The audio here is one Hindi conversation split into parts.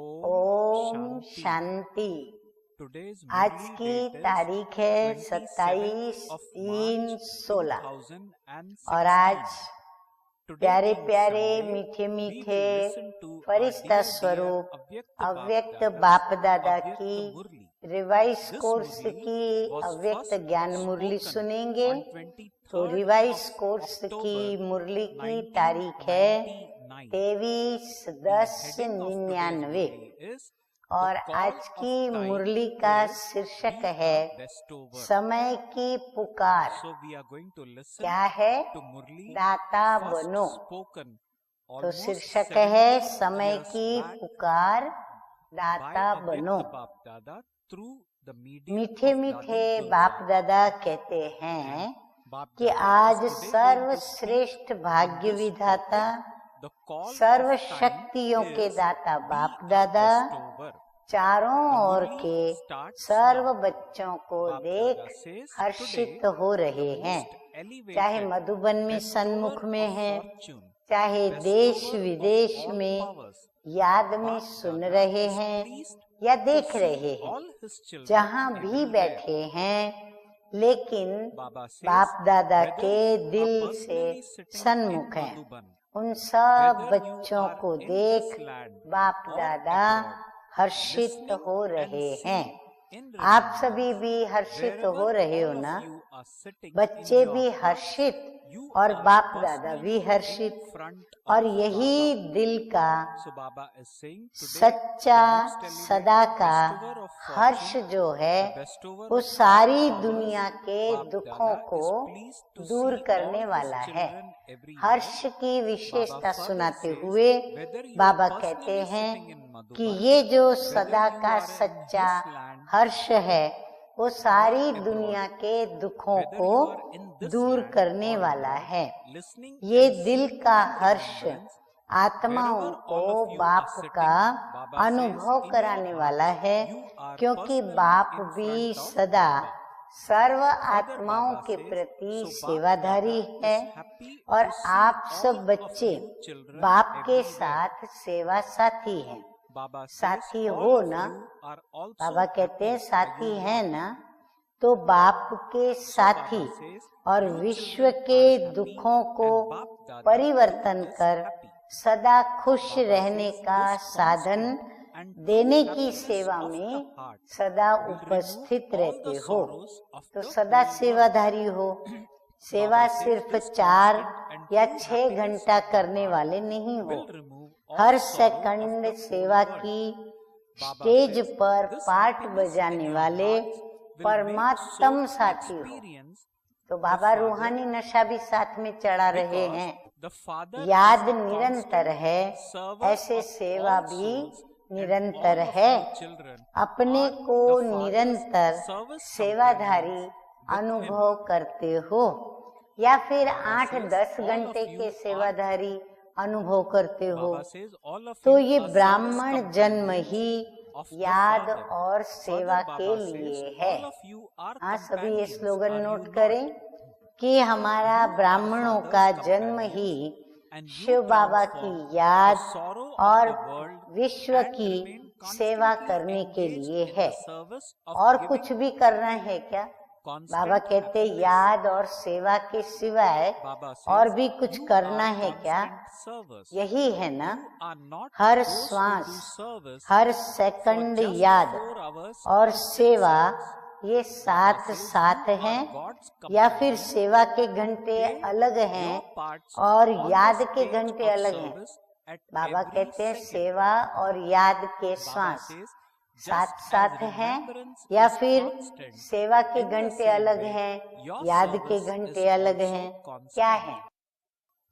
ओम शांति। आज की तारीख है 27/3/16 और आज प्यारे प्यारे मीठे मीठे फरिश्ता स्वरूप अव्यक्त बाप दादा की रिवाइज कोर्स की अव्यक्त ज्ञान मुरली सुनेंगे। तो रिवाइज कोर्स की मुरली की तारीख है 23/10/99 और आज की मुरली का शीर्षक है समय की पुकार। क्या है? दाता बनो। तो शीर्षक है समय की पुकार, दाता बनो। मीठे मीठे बाप दादा कहते हैं कि आज सर्वश्रेष्ठ भाग्य विधाता, सर्व शक्तियों के दाता बाप दादा चारों ओर के सर्व बच्चों को देख हर्षित हो रहे हैं। चाहे मधुबन में सन्मुख में है, चाहे देश विदेश में याद में सुन रहे हैं या देख रहे हैं, जहाँ भी बैठे हैं, लेकिन बाप दादा के दिल से सन्मुख हैं। उन सब बच्चों को देख बाप दादा हर्षित हो रहे हैं। आप सभी भी हर्षित हो रहे हो ना? बच्चे भी हर्षित और बाप दादा भी हर्षित, और यही दिल का सच्चा सदा का हर्ष जो है वो सारी दुनिया के दुखों को दूर करने वाला है। हर्ष की विशेषता सुनाते हुए बाबा कहते हैं कि ये जो सदा का सच्चा हर्ष है वो सारी दुनिया के दुखों को दूर करने वाला है। ये दिल का हर्ष आत्माओं को बाप का अनुभव कराने वाला है, क्योंकि बाप भी सदा सर्व आत्माओं के प्रति सेवाधारी है और आप सब बच्चे बाप के साथ सेवा साथी हैं। साथी हो ना? बाबा कहते हैं साथी है ना? तो बाप के साथी और विश्व के दुखों को परिवर्तन कर सदा खुश रहने का साधन देने की सेवा में सदा उपस्थित रहते हो। तो सदा सेवाधारी हो। सेवा सिर्फ 4 या 6 घंटा करने वाले नहीं हो। हर सेकंड सेवा की स्टेज पर पार्ट बजाने वाले परमात्म साथी हो। तो बाबा रूहानी नशा भी साथ में चढ़ा रहे हैं। याद निरंतर है, ऐसे सेवा भी निरंतर है। अपने को निरंतर सेवाधारी अनुभव करते हो या फिर 8-10 घंटे के सेवाधारी अनुभव करते हो, तो ये ब्राह्मण जन्म ही याद और सेवा के लिए है। हाँ, सभी ये स्लोगन नोट करें कि हमारा ब्राह्मणों का जन्म ही शिव बाबा की याद और विश्व की सेवा करने के लिए है। और कुछ भी करना है क्या? बाबा कहते याद और सेवा के सिवाय और भी कुछ करना है क्या? यही है ना? हर श्वास, हर सेकंड याद और सेवा ये साथ साथ हैं, या फिर सेवा के घंटे अलग हैं और याद के घंटे अलग हैं? बाबा कहते हैं सेवा और याद के श्वास साथ साथ हैं, या फिर सेवा के घंटे अलग हैं, याद के घंटे अलग हैं? क्या है?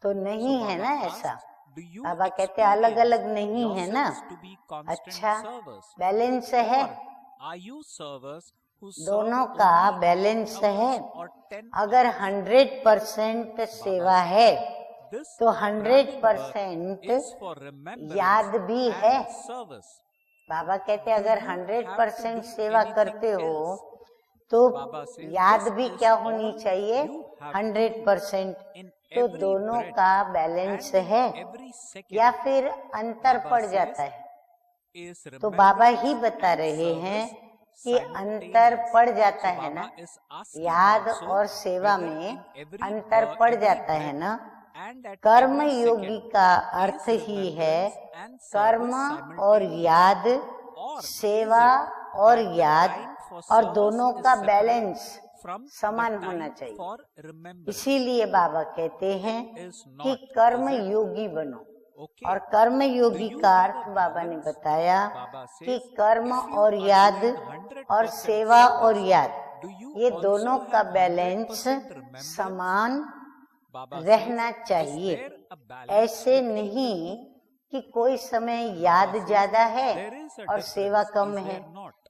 तो नहीं है ना ऐसा। बाबा कहते अलग अलग नहीं है ना। अच्छा, बैलेंस है, दोनों का बैलेंस है। अगर 100% सेवा है तो 100% याद भी है। बाबा कहते अगर 100% सेवा करते हो तो याद भी क्या होनी चाहिए? 100%। तो दोनों का बैलेंस है या फिर अंतर पड़ जाता है? तो बाबा ही बता रहे हैं कि अंतर पड़ जाता है ना, याद और सेवा में अंतर पड़ जाता है ना। कर्म योगी का अर्थ ही है कर्म और याद, सेवा और याद, और दोनों का बैलेंस समान होना चाहिए। इसीलिए बाबा कहते हैं कि कर्म योगी बनो। और कर्म योगी का अर्थ बाबा ने बताया कि कर्म और याद और सेवा और याद, ये दोनों का बैलेंस समान रहना चाहिए। ऐसे नहीं कि कोई समय याद ज्यादा है और सेवा कम है,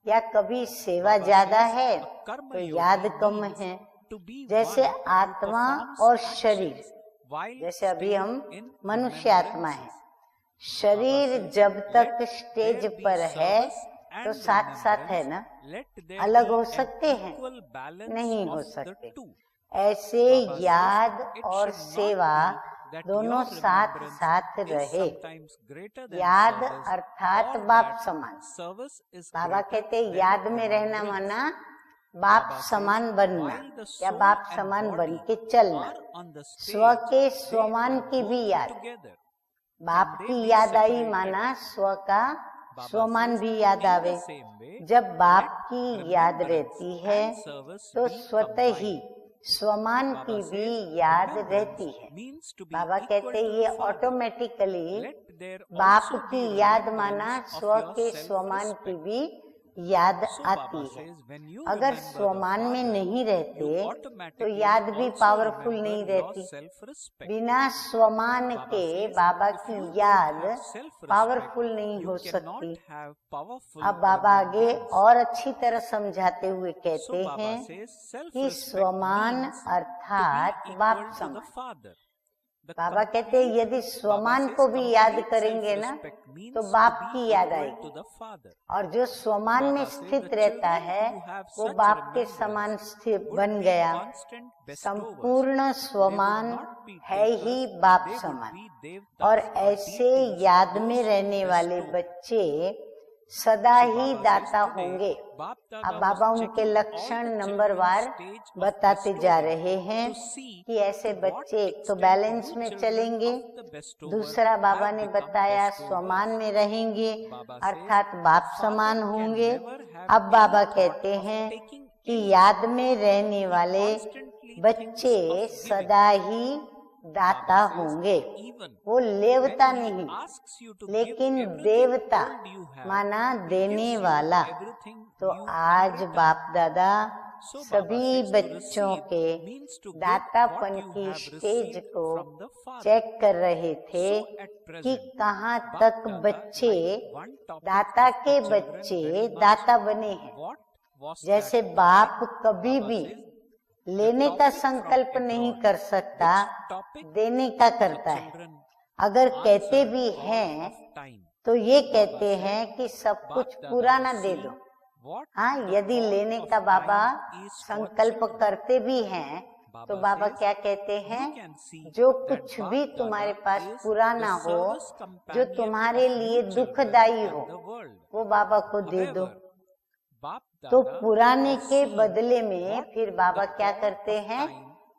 या कभी सेवा ज्यादा है तो याद कम है। जैसे आत्मा और शरीर, जैसे अभी हम मनुष्य आत्मा है, शरीर जब तक स्टेज पर है तो साथ साथ है ना, अलग हो सकते हैं? नहीं हो सकते। ऐसे याद और सेवा दोनों साथ साथ रहे। याद अर्थात बाप समान। बाबा कहते याद में रहना माना बाप समान बनना, या बाप समान बन के चलना। स्व के स्वमान की भी याद, बाप की याद आई माना स्व का स्वमान भी याद आवे। जब बाप की याद रहती है तो स्वतः ही स्वमान की भी याद रहती है। बाबा कहते ये ऑटोमेटिकली बाप की याद माना स्व के स्वमान की भी याद आती है। अगर स्वमान में नहीं रहते तो याद भी पावरफुल नहीं रहती। बिना स्वमान के बाबा की याद पावरफुल नहीं हो सकती। अब बाबा आगे और अच्छी तरह समझाते हुए कहते हैं कि स्वमान अर्थात बाप समान। बाबा कहते हैं यदि स्वमान को भी याद करेंगे ना तो बाप की याद आएगी, और जो स्वमान में स्थित रहता है वो बाप के समान स्थित बन गया। संपूर्ण स्वमान है ही बाप समान। और ऐसे याद में रहने वाले बच्चे सदा ही दाता होंगे। अब बाबा उनके लक्षण नंबरवार बताते जा रहे हैं कि ऐसे बच्चे तो बैलेंस में चलेंगे। दूसरा बाबा ने बताया स्वमान में रहेंगे अर्थात बाप समान होंगे। अब बाबा कहते हैं कि याद में रहने वाले बच्चे सदा ही दाता होंगे। वो लेवता नहीं लेकिन देवता माना देने वाला। तो आज बाप दादा सभी बच्चों के दातापन की स्टेज को चेक कर रहे थे कि कहाँ तक बच्चे दाता के बच्चे दाता बने हैं। जैसे बाप कभी भी लेने का संकल्प नहीं कर सकता, देने का करता है। अगर कहते भी हैं तो ये कहते हैं कि सब कुछ पूरा ना दे दो। हाँ, यदि लेने का बाबा संकल्प करते भी हैं तो बाबा क्या कहते हैं, जो कुछ भी तुम्हारे पास पूरा ना हो, जो तुम्हारे लिए दुखदायी हो, वो बाबा को दे दो। तो पुराने के बदले में फिर बाबा क्या करते हैं,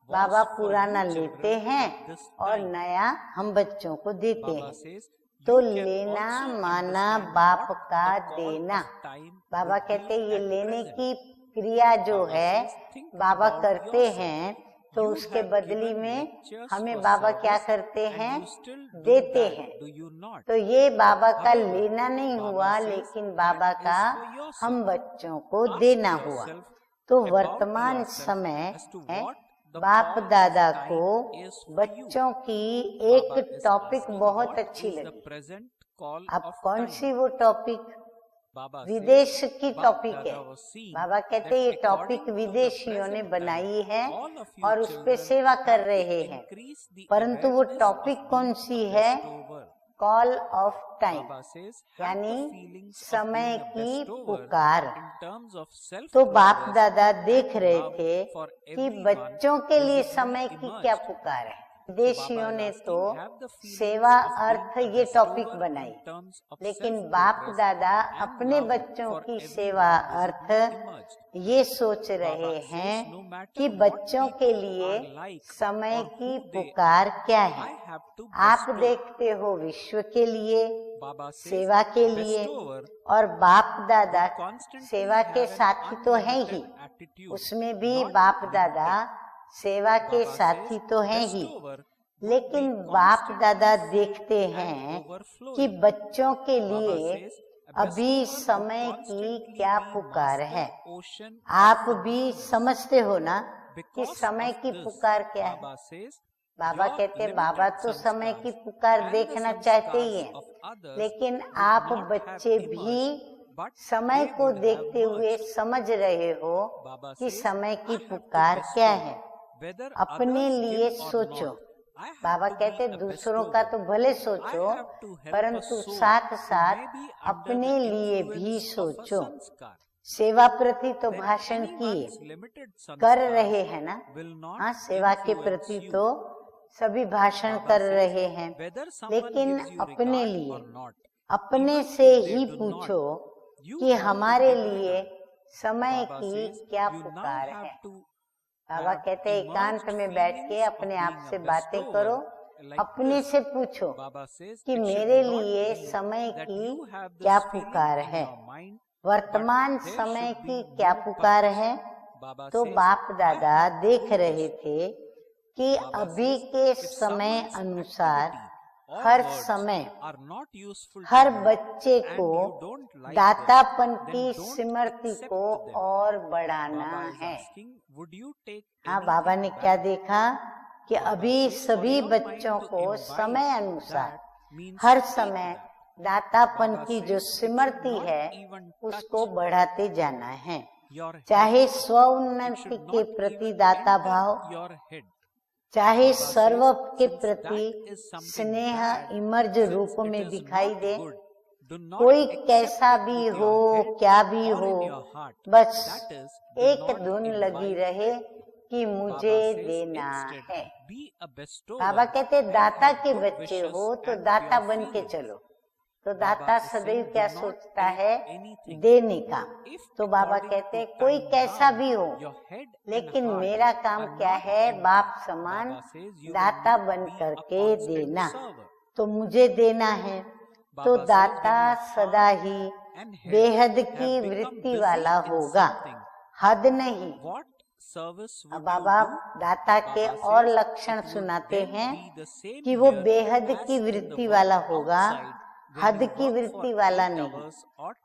बाबा पुराना लेते हैं और नया हम बच्चों को देते हैं। तो लेना माना बाप का देना। बाबा कहते हैं ये लेने की क्रिया जो है बाबा करते हैं, तो उसके बदली में हमें बाबा क्या करते हैं, देते हैं। तो ये बाबा का लेना नहीं हुआ, लेकिन बाबा का हम बच्चों को देना हुआ। तो वर्तमान समय है, बाप दादा को बच्चों की एक टॉपिक बहुत अच्छी लगी। अब कौन सी वो टॉपिक? विदेश की टॉपिक है। बाबा कहते ये टॉपिक विदेशियों ने बनाई है और उस पे सेवा कर रहे हैं, परंतु वो टॉपिक कौन सी है? कॉल ऑफ टाइम, यानी समय की पुकार। तो बाप दादा देख रहे थे कि बच्चों के लिए समय की क्या पुकार है। विदेशियों ने तो सेवा अर्थ ये टॉपिक बनाई, लेकिन बाप दादा अपने बच्चों की सेवा अर्थ ये सोच रहे हैं कि बच्चों के लिए समय की पुकार क्या है। आप देखते हो विश्व के लिए, सेवा के लिए, और बाप दादा सेवा के साथी तो है ही, उसमें भी बाप दादा सेवा के साथी तो हैं ही, लेकिन बाप दादा देखते हैं कि बच्चों के लिए अभी समय की क्या पुकार है। आप भी समझते हो ना कि समय की पुकार क्या है। बाबा कहते हैं बाबा तो समय की पुकार देखना चाहते ही हैं, लेकिन आप बच्चे भी समय को देखते हुए समझ रहे हो कि समय की पुकार क्या है। अपने लिए सोचो। बाबा कहते दूसरों का तो भले सोचो, परंतु साथ साथ अपने लिए भी सोचो। सेवा प्रति तो भाषण किए कर रहे हैं ना, हाँ, सेवा के प्रति तो सभी भाषण कर रहे हैं, लेकिन अपने लिए अपने से ही पूछो कि हमारे लिए समय की क्या पुकार है। बाबा कहते हैं एकांत में बैठ के अपने आप से बातें करो, अपने से पूछो कि मेरे लिए समय की क्या पुकार है, वर्तमान समय की क्या पुकार है। तो बाप दादा देख रहे थे कि अभी के समय अनुसार हर समय हर बच्चे को दातापन की स्मृति को और बढ़ाना है। हाँ, बाबा ने क्या देखा कि अभी सभी बच्चों को समय अनुसार हर समय दातापन की जो स्मृति है उसको बढ़ाते जाना है, चाहे स्व उन्नति के प्रति दाता भाव, चाहे सर्व के प्रति स्नेह इमर्ज रूप में दिखाई दे। कोई कैसा भी हो, क्या भी हो, बस एक धुन लगी रहे कि मुझे देना है। बाबा कहते दाता के बच्चे हो तो दाता बन के चलो। तो दाता सदैव क्या सोचता है, देने का। तो बाबा कहते हैं कोई कैसा भी हो, लेकिन मेरा काम क्या है, बाप समान दाता बन करके देना। तो मुझे देना है। तो दाता सदा ही बेहद की वृत्ति वाला होगा, हद नहीं। अब बाबा दाता के और लक्षण सुनाते हैं कि वो बेहद की वृत्ति वाला होगा, हद की वृत्ति वाला नहीं,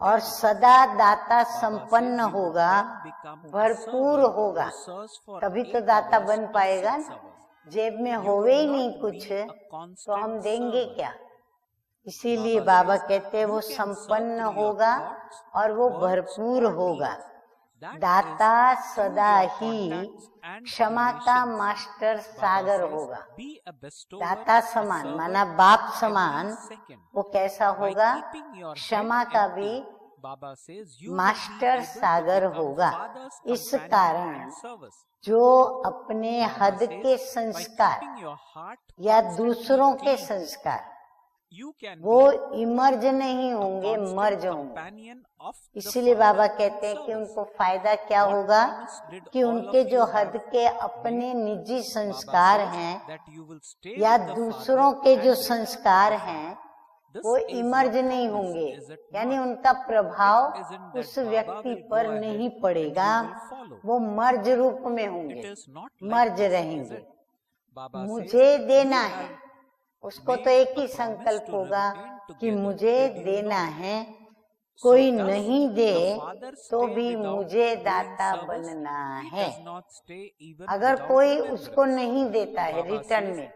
और सदा दाता संपन्न होगा, भरपूर होगा। तभी तो दाता बन पाएगा ना। जेब में होवे ही नहीं कुछ तो हम देंगे क्या। इसीलिए बाबा कहते हैं वो संपन्न होगा और वो भरपूर होगा। दाता सदा ही क्षमा का मास्टर सागर होगा। दाता समान माना बाप समान वो कैसा होगा, क्षमा का भी मास्टर सागर होगा। इस कारण जो अपने हद के संस्कार या दूसरों के संस्कार वो इमर्ज नहीं होंगे, मर्ज होंगे। इसलिए बाबा कहते हैं कि उनको फायदा क्या होगा कि उनके जो हद के अपने निजी संस्कार हैं या दूसरों के जो संस्कार हैं वो इमर्ज नहीं होंगे, यानी उनका प्रभाव उस व्यक्ति पर नहीं पड़ेगा, वो मर्ज रूप में होंगे, मर्ज रहेंगे। मुझे देना है, उसको तो एक ही संकल्प होगा कि मुझे देना है। कोई नहीं दे तो भी मुझे दाता बनना है। अगर कोई उसको नहीं देता है रिटर्न में,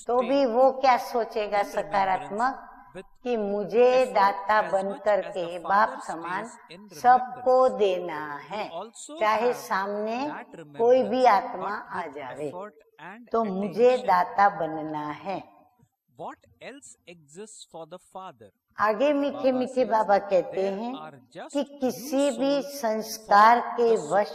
तो भी वो क्या सोचेगा सकारात्मक कि मुझे दाता बनकर के बाप समान सबको देना है, चाहे सामने कोई भी आत्मा आ जावे, तो मुझे दाता बनना है। What else exists for the Father? आगे मीठे मीठे बाबा कहते हैं कि किसी भी संस्कार के वश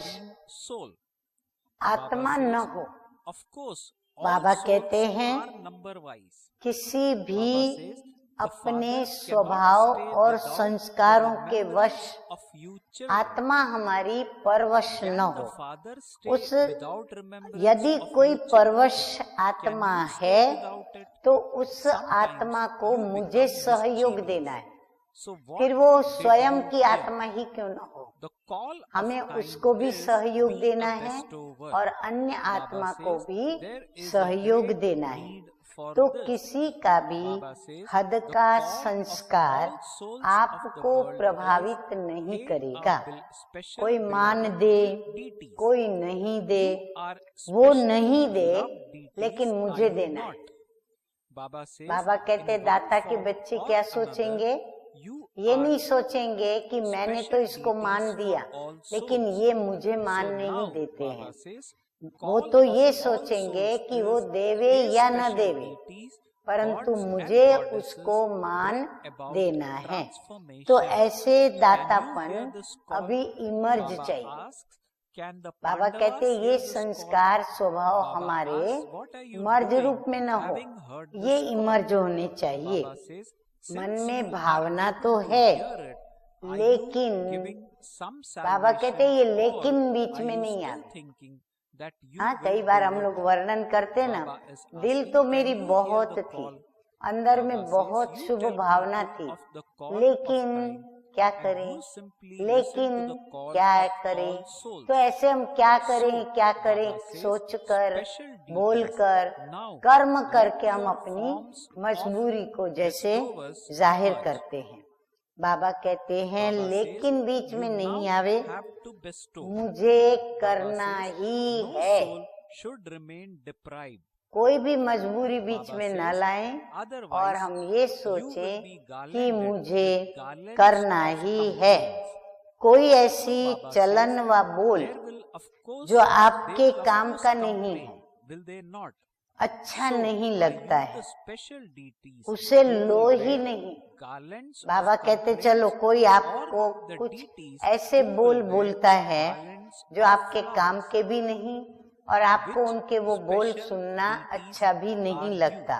आत्मा न हो। Of course, बाबा कहते हैं are number wise. किसी Baba भी says, the अपने father स्वभाव cannot stay और without संस्कारों the के remembrance वश of you children. आत्मा हमारी परवश Can न the हो। father stay उस without remembrance यदि of कोई you children? परवश Can आत्मा you stay है without it? तो उस Sometimes आत्मा को you मुझे become सहयोग mischievous. देना है, So what फिर वो did स्वयं you की hear? आत्मा ही क्यों न हो। The call of हमें time उसको भी is सहयोग be देना a है bestower. और अन्य Baba आत्मा says, को भी there is a सहयोग great देना है। need for तो this. किसी का भी Baba says, हद the का call of संस्कार all souls of the आपको world प्रभावित is, नहीं "Hail करेगा। our special कोई मान beloved दे, deities. कोई नहीं दे, You are वो specially नहीं दे, loved deities, लेकिन are मुझे you देना है। not?" Baba says, बाबा कहते in दाता one के form बच्चे or क्या another, सोचेंगे, you ये are नहीं सोचेंगे कि मैंने तो special इसको deities मान for दिया all लेकिन souls. ये मुझे So मान नहीं now, देते Baba हैं। says, वो call तो of ये all सोचेंगे souls कि वो is, देवे "Hey या न special देवे, deities, परंतु gods and मुझे goddesses, उसको मान bring about देना है। transformation." तो ऐसे Can you hear दातापन this call? अभी इमर्ज Baba चाहिए। asks, can the Baba Pandavas कहते hear ये this संस्कार call? स्वभाव Baba हमारे asks, what are you merge doing रूप में न हो, having heard ये this call? इमर्ज होने चाहिए। Baba says, मन since में you भावना are तो able to है, hear it, are लेकिन you giving some बाबा कहते ये salvation, लेकिन or बीच are में you नहीं still आवे। thinking that you हाँ, will कई बार do हम it? लोग वर्णन करते ना, Baba is दिल asking, तो can मेरी you hear बहुत the थी, call? अंदर में Baba says, बहुत you Shubh take Bhavna notice थी, of the call of लेकिन time, क्या and करें, you simply listen लेकिन to the call क्या of करें। all souls. तो ऐसे हम क्या करें, So, क्या करें, Baba says, सोचकर, special deities, बोलकर, now कर्म let करके हम your अपनी forms of मजबूरी को जैसे bestowers जाहिर emerge. करते हैं। बाबा कहते हैं Baba says, लेकिन बीच you में नहीं now आवे, have to bestow. मुझे Baba करना says, ही no है। soul should remain deprived. कोई भी मजबूरी बीच Baba में न says, लाएं और otherwise हम ये you will सोचें be कि garlanded मुझे with garlands करना of ही है। complaints. कोई So ऐसी Baba चलन says, व बोल there will of course, जो they आपके will of काम course का नहीं complain, है, will they not? अच्छा So नहीं are लगता you है, the special deities उसे who low will he wear नहीं। garlands बाबा of कहते complaints, चलो कोई or आपको the कुछ deities ऐसे who बोल will wear बोलता है garlands जो of आपके काम flowers? के भी नहीं और आपको Which उनके वो बोल special सुनना deities अच्छा भी नहीं are you? लगता।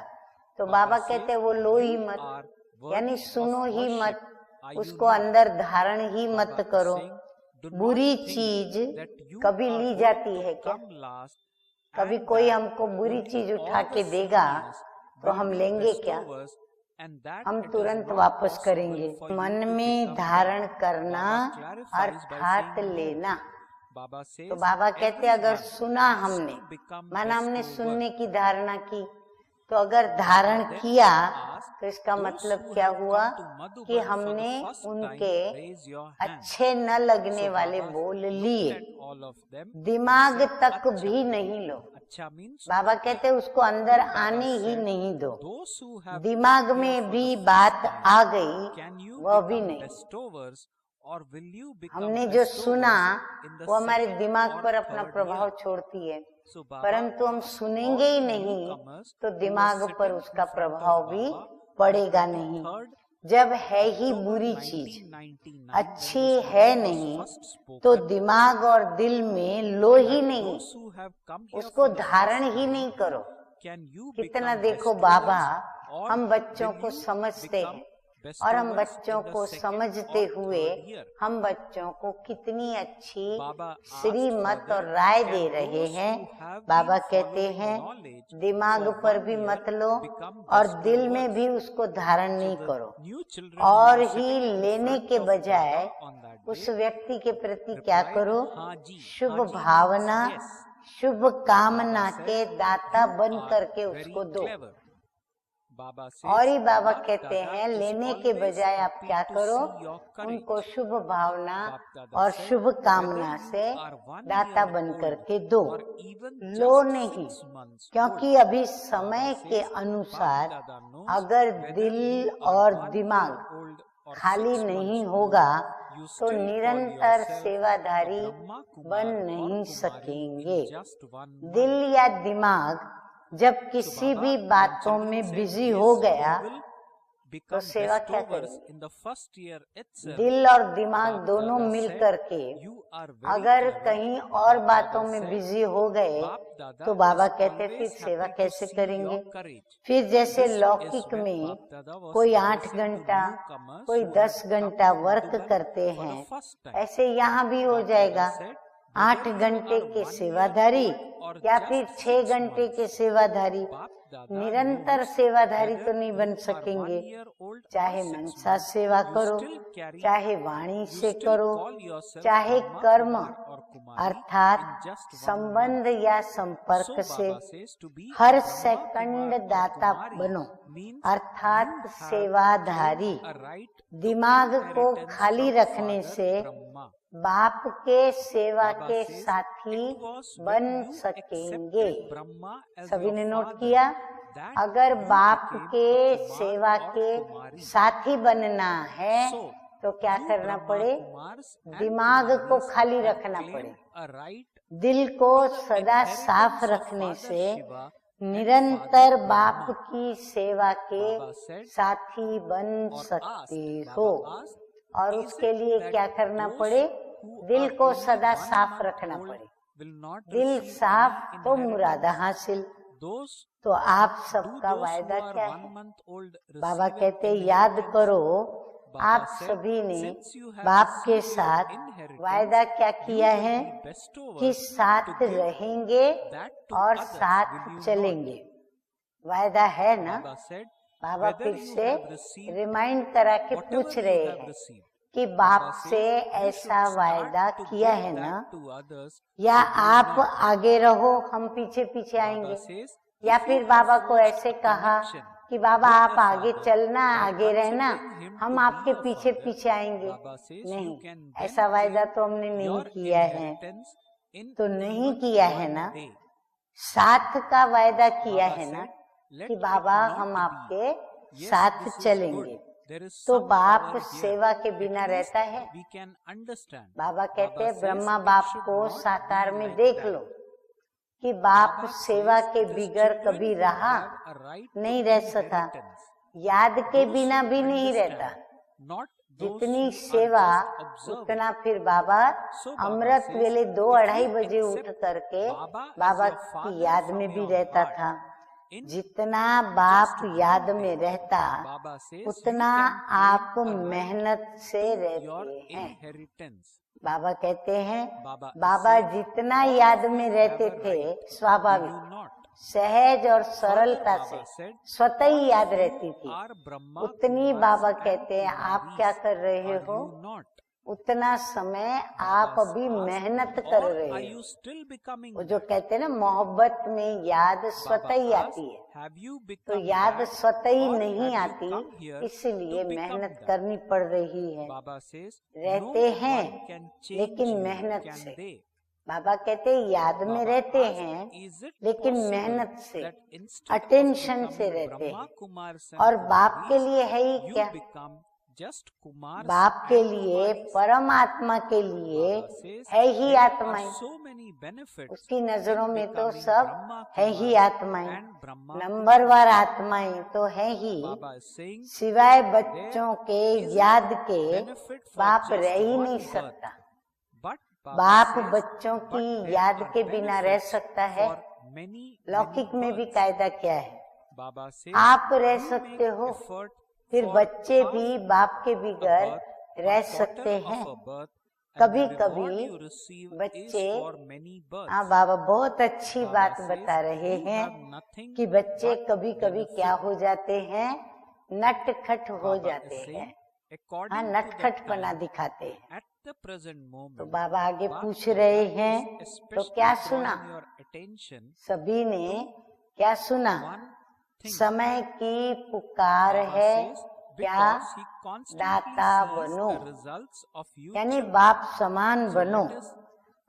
तो Baba बाबा says, कहते वो लो ही you मत, are यानी worthy सुनो of ही worship. मत, Are you उसको not? अंदर धारण ही मत Baba is करो। saying, do not बुरी think चीज that you कभी are ली going जाती to है क्या? come last कभी and कोई that हमको बुरी only चीज उठा all के the देगा seniors तो will हम be लेंगे क्या? bestowers and that हम it is तुरंत not वापस possible करेंगे। for you मन to में become धारण that. करना Baba clarifies by अर्थात saying no. लेना। Baba says, तो बाबा कहते अगर everyone सुना has हमने, to become माना हमने bestower. सुनने की धारणा की, तो अगर धारण Then किया ask, तो इसका those मतलब who क्या have हुआ come to Madhuban कि for the हमने first time, उनके raise your hand. अच्छे न लगने So वाले Baba बोल looked लिए, at all of them and दिमाग said, तक "Acha." भी नहीं लो। Acha means बाबा कहते उसको अंदर Baba आने ही said, नहीं दो। those who have दिमाग come here में for भी the first बात time, आ गई, can you वह भी become नहीं। bestowers or will you become हमने जो सुना bestowers in the वो हमारे second दिमाग or पर अपना third प्रभाव year? छोड़ती है, So Baba परंतु हम asked सुनेंगे all ही the नहीं newcomers तो who were दिमाग पर sitting उसका in front प्रभाव of भी Baba पड़ेगा on the नहीं। 23rd जब है ही October बुरी चीज 1999 अच्छी when this है word was नहीं first तो spoken, दिमाग और दिल में लो ही that नहीं, those who have come here उसको for the धारण first ही time, नहीं करो। can you कितना become देखो bestowers बाबा, or हम बच्चों will को you समझते become हैं और हम bestowers बच्चों in the को second समझते or हुए third year? हम बच्चों को कितनी अच्छी Baba asked श्रीमत और further, राय can दे रहे those हैं। who have बाबा been कहते following हैं knowledge दिमाग for पर 1 भी year मत लो become और दिल में bestowers? भी उसको धारण So नहीं the करो, new children और who are he sitting in लेने front के of बजाय Baba on that उस day व्यक्ति के प्रति क्या replied, करो, हाँ जी, शुभ हाँ जी भावना means yes. शुभ कामना Baba के said, दाता you बन are करके very उसको दो। clever. Baba और says, ही बाबा Bap कहते Dada हैं is लेने के always बजाय आप happy क्या to करो, see your courage. उनको शुभ भावना Bap Dada और said, शुभ कामना whether से you are 1 दाता year बन old करके दो, or even लो just नहीं, 6 months क्योंकि old. अभी समय Baba के says, अनुसार Bap Dada knows अगर whether दिल you are और 1 दिमाग year old or खाली 6 नहीं months होगा old, you तो still call निरंतर yourself सेवाधारी a Brahma बन Kumar or नहीं Kumari सकेंगे। in just 1 month. दिल या दिमाग जब So किसी Baba, भी when बातों children में said, बिजी yes, हो गया we will become सेवा क्या bestowers करेंगे? in the first year itself, दिल और दिमाग Bap दोनों Dada मिल said, करके you are very अगर clever. कहीं और Bap बातों Dada में said, बिजी हो गए Bap Dada तो बाबा is कहते फिर always सेवा happy to कैसे see करेंगे? your courage. फिर जैसे This is लौकिक when में Bap Dada was कोई 8 addressing to घंटा newcomers कोई who 10 had come घंटा to वर्क Madhuban करते for the हैं, first time. ऐसे यहाँ भी हो Bap Dada जाएगा। said, 8 whether you घंटे are के 1 सेवाधारी year old or या just फिर 6 6 घंटे months, के सेवाधारी, Bap Dada निरंतर knows सेवाधारी whether तो नहीं बन you are सकेंगे। 1 year old or चाहे 6 मनसा months, सेवा you करो, still carry, चाहे वाणी you से still करो, call yourself चाहे Brahma, कर्म Kumar or Kumari अर्थात in just 1 संबंध month. या So संपर्क से Baba says to be her Brahma, second Kumar or दाता Kumari बनो, means अर्थात you have सेवाधारी। claimed a right to दिमाग को inheritance खाली from रखने Father से Brahma. बाप के सेवा Baba के says, साथी it was बन when you सकेंगे। accepted Brahma as सभी your ने नोट father किया? that अगर you बाप became के a Kumar सेवा or के Kumari. साथी बनना है So, तो क्या you करना Brahma पड़े? Kumars and दिमाग को Kumaris खाली have रखना claimed पड़े। a right दिल को to the सदा साफ inheritance of रखने Father से Shiva and निरंतर Father बाप Brahma. की सेवा के Baba said, साथी बन or सकते asked, हो। Baba asked, और is उसके it लिए that क्या करना those पड़े? who दिल are को only सदा 1 साफ month रखना old पड़े। will not दिल receive साफ any तो मुरादा inheritance? हासिल। Those तो आप do सबका those who वायदा are क्या 1 है? month old Baba receive an कहते याद inheritance? करो, Baba आप said, सभी ने since you have बाप के received your साथ inheritance, वायदा क्या you किया will है be bestowers कि to साथ give रहेंगे that to और others, साथ will you चलेंगे। not? वायदा है ना? Baba said, बाबा whether फिर you से have received रिमाइंड करा के whatever पूछ you रहे have हैं received, कि Baba बाप says, से you should ऐसा start वायदा to किया give है ना, that to others, या so do आप not. आगे रहो हम पीछे पीछे Baba आएंगे, says, या if फिर you बाबा have को forged ऐसे a कहा connection कि बाबा with आप the आगे Father चलना, by आगे रहना, considering him हम to be आपके your पीछे father, पीछे आएंगे। Baba says, नहीं, you can then ऐसा वायदा claim तो हमने नहीं your किया है। inheritance in तो नहीं even किया है 1 ना? day. साथ का वायदा किया Baba है ना said, let कि it बाबा not हम be. आपके Yes, साथ this is चलेंगे। good. There is तो some बाप power here. सेवा के At बिना least रहता है? we can understand. बाबा कहते Baba हैं says ब्रह्मा it बाप should को not साकार be में like देख that. लो कि बाप Baba सेवा says के these बिगर children कभी who रहा have a right to नहीं रह सका, inheritance, याद के those बिना who भी नहीं understand, रहता। not those जितनी who सेवा are just observing. उतना फिर बाबा So Baba अमृत says, वेले if 2-2:30 you बजे उठ accept करके Baba as बाबा your की father याद from में भी your रहता heart, था। in जितना बाप just 1 याद day, में रहता Baba says उतना you can आप claim a right मेहनत से to your रहते हैं। inheritance. बाबा कहते हैं Baba is बाबा saying, जितना all याद of में you रहते have a थे right, do स्वाभाविक, you not? सहज और Further, सरलता से Baba said, स्वतः all ही of याद you रहती थी, are Brahma, उतनी Kumars बाबा and कहते हैं आप Kumaris. क्या कर रहे Are हो? you not? उतना समय आप Baba अभी asked, मेहनत कर or रहे are हो। you still becoming वो जो that? कहते हैं ना मोहब्बत में याद स्वतः Baba ही asked, आती है, have you तो become याद that, स्वतः ही or नहीं have you आती, come here इसलिए to become मेहनत that? करनी पड़ रही है। Baba says, no रहते हैं one can change लेकिन you, मेहनत can से। they? बाबा कहते हैं याद में Baba रहते asked, हैं is it लेकिन possible मेहनत से, that instead of अटेंशन से becoming रहते Brahma, हैं। Kumars and और बाप के Kumaris, लिए है ही you क्या? become just Kumars बाप के and लिए, Kumaris? परमात्मा के लिए Baba says, है ही there आत्माएं। are so many benefits उसकी नजरों in में तो becoming सब Brahma, है ही Kumars आत्माएं, and Brahma, नंबरवार Kumaris. आत्माएं तो है ही, Baba is saying, सिवाय बच्चों के is याद a के benefit for बाप just रह ही one नहीं birth. सकता। But Baba बाप says, बच्चों but की there याद are के बिना रह benefits सकता है। for many, लौकिक many में भी births. कायदा क्या है? Baba says, आप रह you सकते make हो, effort फिर for बच्चे half भी बाप के a बिगर birth, रह a सकते quarter हैं। of a birth, and कभी the reward कभी you receive is बच्चे, for many births. हाँ बाबा बहुत अच्छी Baba बात says, बता रहे you हैं have nothing कि बच्चे but कभी कभी क्या benefit. हो जाते हैं, नटखट हो Baba जाते is saying, हैं, हाँ according to the नटखटपना time, दिखाते हैं। at the present तो moment, बाबा आगे Bap पूछ Dada रहे is हैं, तो especially क्या सुना? drawing your attention सभी ने to क्या सुना? one thing. समय की पुकार Baba है, says, क्या? because he constantly दाता sees बनो, the results of you यानी children. बाप समान So बनो। let us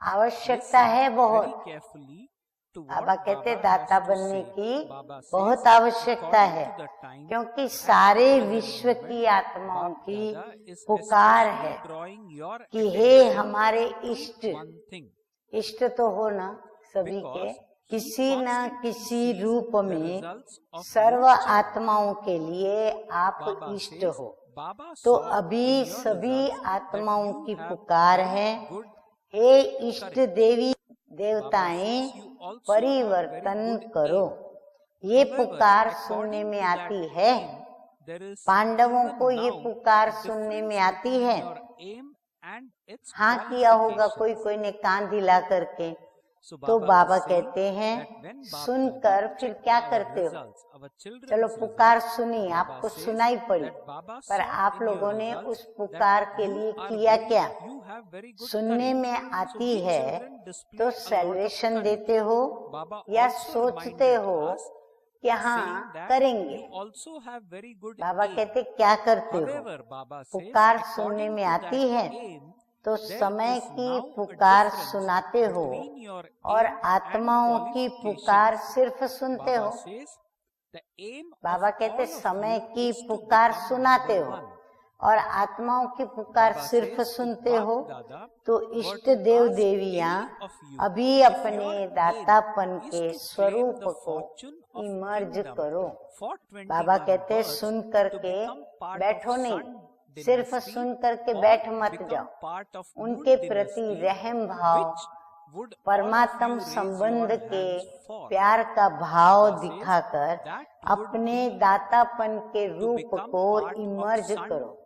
आवश्यकता listen है very बहुत। carefully to बाबा what कहते Baba दाता has to बनने say. की Baba says, बहुत आवश्यकता according है, to the time, क्योंकि at सारे the present विश्व moment, की आत्माओं Bap की Dada is पुकार especially है drawing your कि हे attention हमारे to इष्ट, one thing. इष्ट तो हो ना सभी के, Because किसी न किसी रूप में results of सर्व आत्माओं के लिए आप Baba इष्ट says, हो। Baba तो saw अभी in your सभी results that आत्माओं you की have पुकार very है, good हे इष्ट courage. Devi Baba देवताएं says you also have परिवर्तन very good करो। aim. ये However, पुकार according सुनने में to that आती है। aim, there is पांडवों even को ये now पुकार a सुनने में difference आती है। between your aim and its हाँ किया होगा qualifications. कोई ने कान दिला करके। So तो Baba बाबा is saying कहते हैं that when Baba सुनकर फिर checked क्या our करते हो? results, our children's चलो results, पुकार सुनी, Baba आपको says सुनाई पड़ी, that Baba पर saw आप in your लोगों ने results उस पुकार that के you लिए are किया very- क्या? you have very good सुनने courage. में So आती we है children display तो a lot of salvation courage. देते हो Baba या also सोचते reminded हो us कि saying हाँ that करेंगे। you also have very good Baba aim. कहते क्या करते हो? However, Baba says पुकार सुनने according में to आती that है aim, तो there समय is की now a पुकार difference सुनाते हो between your और aim आत्माओं and की qualifications. पुकार सिर्फ सुनते Baba हो। says the aim Baba of कहते all of समय you की is to पुकार become सुनाते number हो one. और आत्माओं की पुकार Baba सिर्फ says if सुनते हो। Bap Dada तो were इष्ट to देव ask देवियां any of you अभी if अपने your दातापन aim के is to स्वरूप claim the को fortune of इमर्ज kingdom करो। for बाबा 21 कहते births सुन to करके become part बैठो of नहीं, Sun सिर्फ dynasty सुन करके or बैठ मत become जाओ। part of उनके Moon प्रति dynasty, रहम भाव, which would all of परमात्म you raise संबंध your के hands for. प्यार का भाव Baba says दिखाकर that would अपने be दातापन के to रूप become को part of इमर्ज Sun करो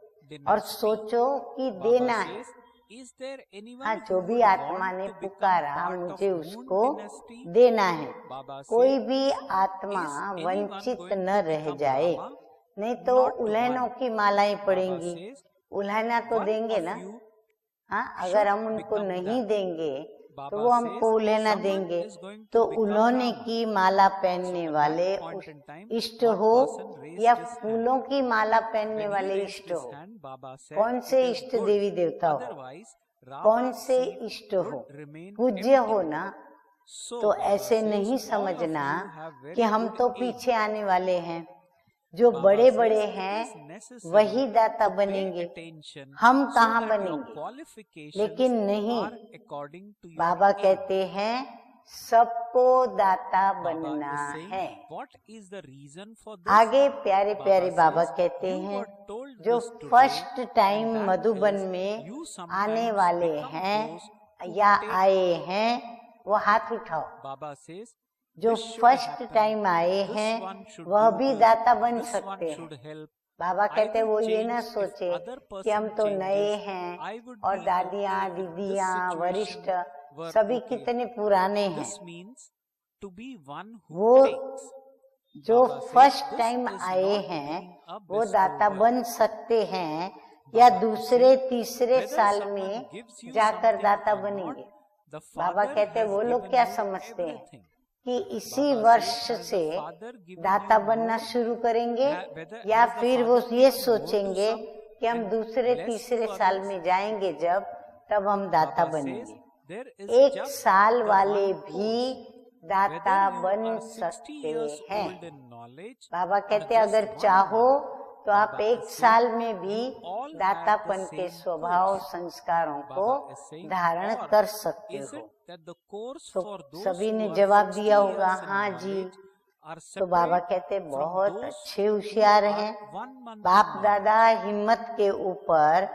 और dynasty. सोचो कि Baba देना है। says, is there anyone हाँ, who जो भी would आत्मा want ने to become पुकारा part of मुझे Moon उसको dynasty? देना है। Baba कोई says, भी आत्मा is anyone वंचित going न to रह become जाए, Rama? नहीं तो Not उल्हनों one. की मालाएं Baba पड़ेंगी। says, उल्हना तो one देंगे of ना। you हाँ, should अगर हम उनको become नहीं that. देंगे तो Baba वो हमको says, उल्हना someone देंगे। is going to तो become उल्होने Rama. की माला पहनने So at वाले that point in time, इष्ट one हो person raised या his hand. फूलों की माला पहनने When he वाले raised इष्ट his हो, hand, Baba said, कौन से it is इष्ट good. देवी देवता हो, Otherwise, कौन Rama's से seat इष्ट would हो, remain पूज्य empty. हो ना। So तो Baba ऐसे says, नहीं all of समझना you have very कि हम good तो aim. पीछे आने वाले हैं। जो Baba बड़े says बड़े it हैं is necessary वही दाता to pay बनेंगे, attention हम so कहाँ that your बनेंगे। qualifications लेकिन नहीं, are according to your Baba aim. कहते हैं सबको दाता Baba बनना is saying, है। what is the reason for this? आगे प्यारे प्यारे Baba बाबा says, कहते you हैं were told जो this today, first time and that Madhuban is, में you आने sometimes वाले become हैं those who या take. आए हैं वो हाथ उठाओ। Baba says, जो this should first happen, time आए this हैं one should वह do भी this, दाता बन this सकते one हैं। should help. बाबा I कहते will वो ये ना change if सोचे other कि हम person तो नए changes. हैं I would और be दादियाँ okay if this दीदियाँ situation वरिष्ठ were सभी okay. कितने पुराने हैं। This means to be one who वो takes. जो Baba says, first this time is आए not हैं being a वो दाता bestower. बन सकते हैं या Baba is दूसरे saying, तीसरे whether साल someone में gives you जाकर something दाता or not, बनेंगे। the बाबा Father कहते हैं has वो लोग given क्या you समझते हैं everything. कि इसी Baba वर्ष says, has से the Father given दाता you बनना more? शुरू करेंगे Whether या has the फिर वो Father ये given more to सोचेंगे some कि हम and दूसरे less तीसरे to साल others? में जाएंगे जब तब हम दाता Baba says, बनेंगे। there is एक just साल the वाले one भी course. दाता Whether you बन are 60 सकते years हैं। old in knowledge Baba or कहते हैं just अगर 1 चाहो month, तो आप Baba एक is saying, साल में भी you all have the दातापन के same स्वभाव course. संस्कारों को Baba is saying, धारण or कर सकते is हो। it that the course तो for those सभी ने who are जवाब 60 दिया होगा years in हाँ जी। knowledge are तो बाबा separate कहते from बहुत those अच्छे who होशियार are हैं। 1 month बाप in दादा knowledge? हिम्मत के ऊपर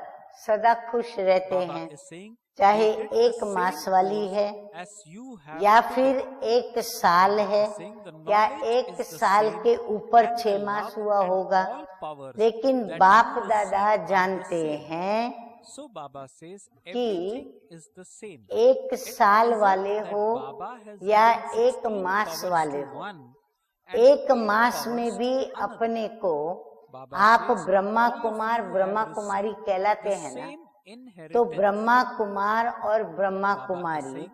सदा खुश रहते Baba हैं, is saying, चाहे they did the एक मास same वाली course है as you have या today. फिर एक साल Baba है is saying the या knowledge एक is the साल same के ऊपर and the 6 मास love हुआ and होगा, all powers लेकिन that बाप you दादा receive are the जानते same. हैं So Baba says कि everything is the same. एक It साल isn't वाले that हो Baba has या given एक 16 मास powers वाले to हो, one and एक 8 मास powers में भी to another. अपने को Baba आप says Brahma all of Kumar you Brahma have Kumari received कहलाते the हैं ना। same तो inheritance. ब्रह्मा कुमार और Brahma Baba is Kumari saying, since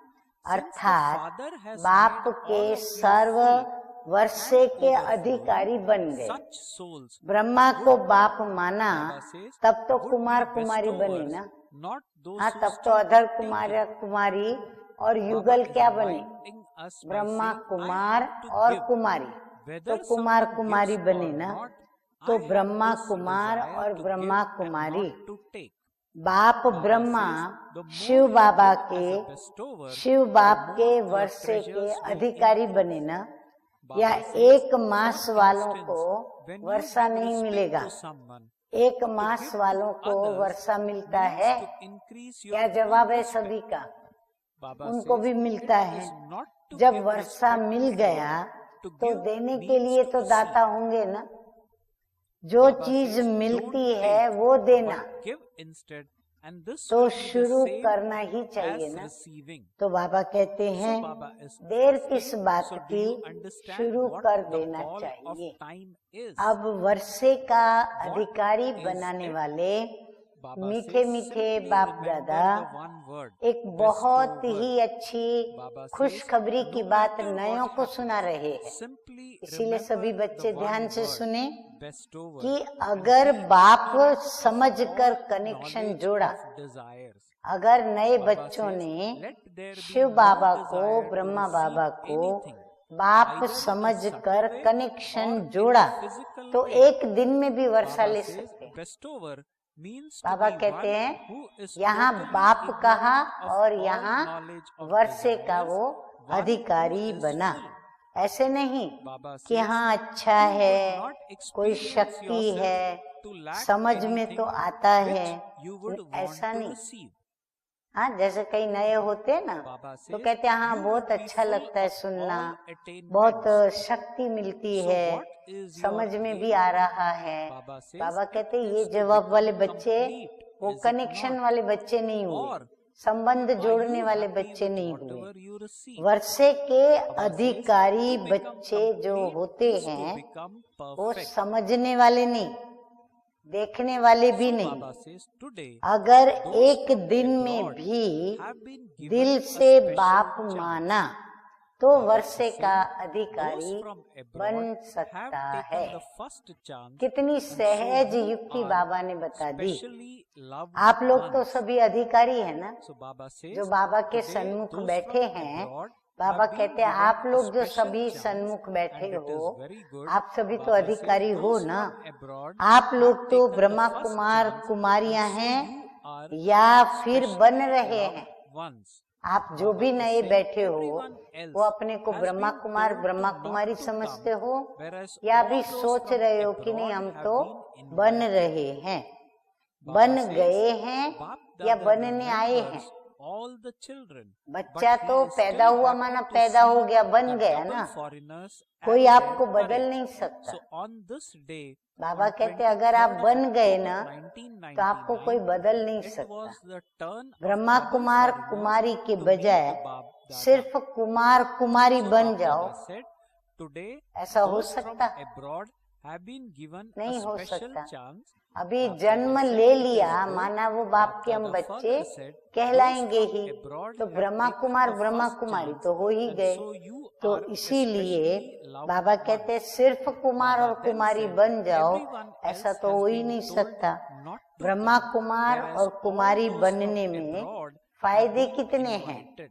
the अर्थात Father has बाप made के all of you serve free वर्षे and के overflowing, अधिकारी बन गए। such souls ब्रह्मा would, को बाप माना Baba says, तब तो would कुमार be कुमारी बने bestowers, ना। not those हाँ, who तब तो still अधर take कुमार it. कुमारी और Baba युगल is क्या बने? reminding us by Brahma saying, I Kumar have to और give. कुमारी। तो Whether कुमार someone कुमारी gives बने or ना। not, तो I have Brahma this Kumar desire और to Brahma give and Kumari not to take. बाप Baba Brahma says, the more Shiv you Baba give as के a bestower, शिव the बाप more के your वर्षे के treasures will अधिकारी increase. बने ना, Baba या says, एक मास for वालों instance, को when you वर्षा give नहीं respect मिलेगा, to someone, एक to मास give to वालों को others वर्षा मिलता means है। to increase your क्या own जवाब है respect. सभी का? Baba उनको says, भी मिलता it है। is not to जब give Varsha respect mill to गया God, to तो give देने के means लिए to तो receive. दाता होंगे ना। जो Baba चीज says, मिलती don't है take, वो देना, but give instead, and this तो will be the शुरू same करना ही चाहिए as ना। receiving. तो बाबा कहते So हैं Baba is देर किस asking, बात so do की, you understand शुरू what कर the देना ball of चाहिए। time is? अब वर्षे का What अधिकारी is बनाने it? वाले Baba मीठे says, मीठे simply बाप remember दादा the one word, एक बहुत bestower. ही अच्छी Baba says, खुशखबरी की no बात matter नयों what को happens, सुना रहे हैं। simply इसीलिए सभी remember बच्चे the ध्यान one से word, सुने bestower, कि and अगर be बाप ignorant of समझकर all कनेक्शन knowledge जोड़ा, of desires. अगर नए Baba बच्चों says, ने let there be Shiv no बाबा को, desire to ब्रह्मा receive बाबा को anything, बाप either in a समझकर subtle way connection or in जोड़ा, a physical तो way. एक दिन में भी वर्षा Baba ले says, सकते हैं। bestower means to Baba be कहते one हैं who is यहाँ totally बाप ignorant कहा of और all यहाँ knowledge of वर्षे का desires, वो one who अधिकारी is बना। full. ऐसे नहीं Baba कि says, हाँ अच्छा you है, would not कोई experience शक्ति है, yourself to lack समझ में anything तो आता है, which you would want ऐसा to नहीं। receive. हाँ, जैसे कई नए होते हैं ना, Baba तो says, कहते हैं हाँ you बहुत would be अच्छा full लगता है of सुनना, all बहुत attainments. शक्ति मिलती So है, what is your समझ में भी aim? आ रहा है। Baba says, बाबा it कहते हैं is ये to जवाब वाले become बच्चे complete, वो is it कनेक्शन not? वाले बच्चे नहीं हुए, Or संबंध are जोड़ने you वाले happy बच्चे with नहीं हुए। whatever you receive? वर्षे के Baba says, अधिकारी to become बच्चे जो complete होते is to हैं become वो perfect. समझने वाले नहीं, देखने वाले भी So नहीं। Baba says, today अगर those एक from दिन में abroad भी have been given दिल a से special बाप chance. माना तो Baba वर्षे is का saying, अधिकारी those from बन abroad have सकता taken है। the first chance, कितनी and so सहज you युक्ति are बाबा ने बता दी। specially loved आप लोग तो ones. सभी अधिकारी हैं ना, So Baba says, जो बाबा के today सन्मुख those बैठे from हैं। abroad बाबा have been कहते हैं given आप a लोग जो special सभी chance, सन्मुख बैठे and it हो, is very good. आप सभी तो Baba says, अधिकारी हो those ना। from abroad आप have लोग तो taken the Brahma first Kumar chance, कुमारियां and so हैं you are या फिर specially बन रहे loved हैं। ones. आप जो Baba भी is नए saying, बैठे हो everyone else वो अपने को has Brahma been Kumar told Brahma to Kumari not to समझते come, हो, whereas या all भी those सोच from रहे हो कि नहीं abroad हम have तो been बन invited. रहे हैं, Baba बन says, गए हैं Baap या Dada बनने आए हैं। remembers all the children, but बच्चा he तो is पैदा still हुआ happy माना to पैदा हो see गया, बन the गया double ना, foreigners कोई and आपको their बदल courage. नहीं सकता। So on this day, Baba on कहते अगर आप 23rd of बन गए October ना तो आपको कोई 1999, बदल नहीं it सकता। was the turn of Brahma double Kumar foreigners कुमारी के to बजाय meet Baap Dada. सिर्फ कुमार कुमारी So बन Baap जाओ, Dada said, today ऐसा हो those from सकता? abroad have been given a नहीं हो special सकता। chance. अभी Baap जन्म Dada ले said, "It लिया is good." माना वो बाप Baap के हम Dada बच्चे further said, कहलाएंगे "Those from ही, abroad तो have Brahma taken Kumar the Brahma first Kumari chance, तो हो ही and गए। so you तो are इसीलिए especially loved बाबा कहते ones." सिर्फ कुमार और Baba then कुमारी said, बन जाओ, "Everyone ऐसा else तो has हो ही been नहीं told सकता। not to Brahma come, Kumar whereas और all कुमारी those बनने from में abroad have फायदे been कितने हैं? invited."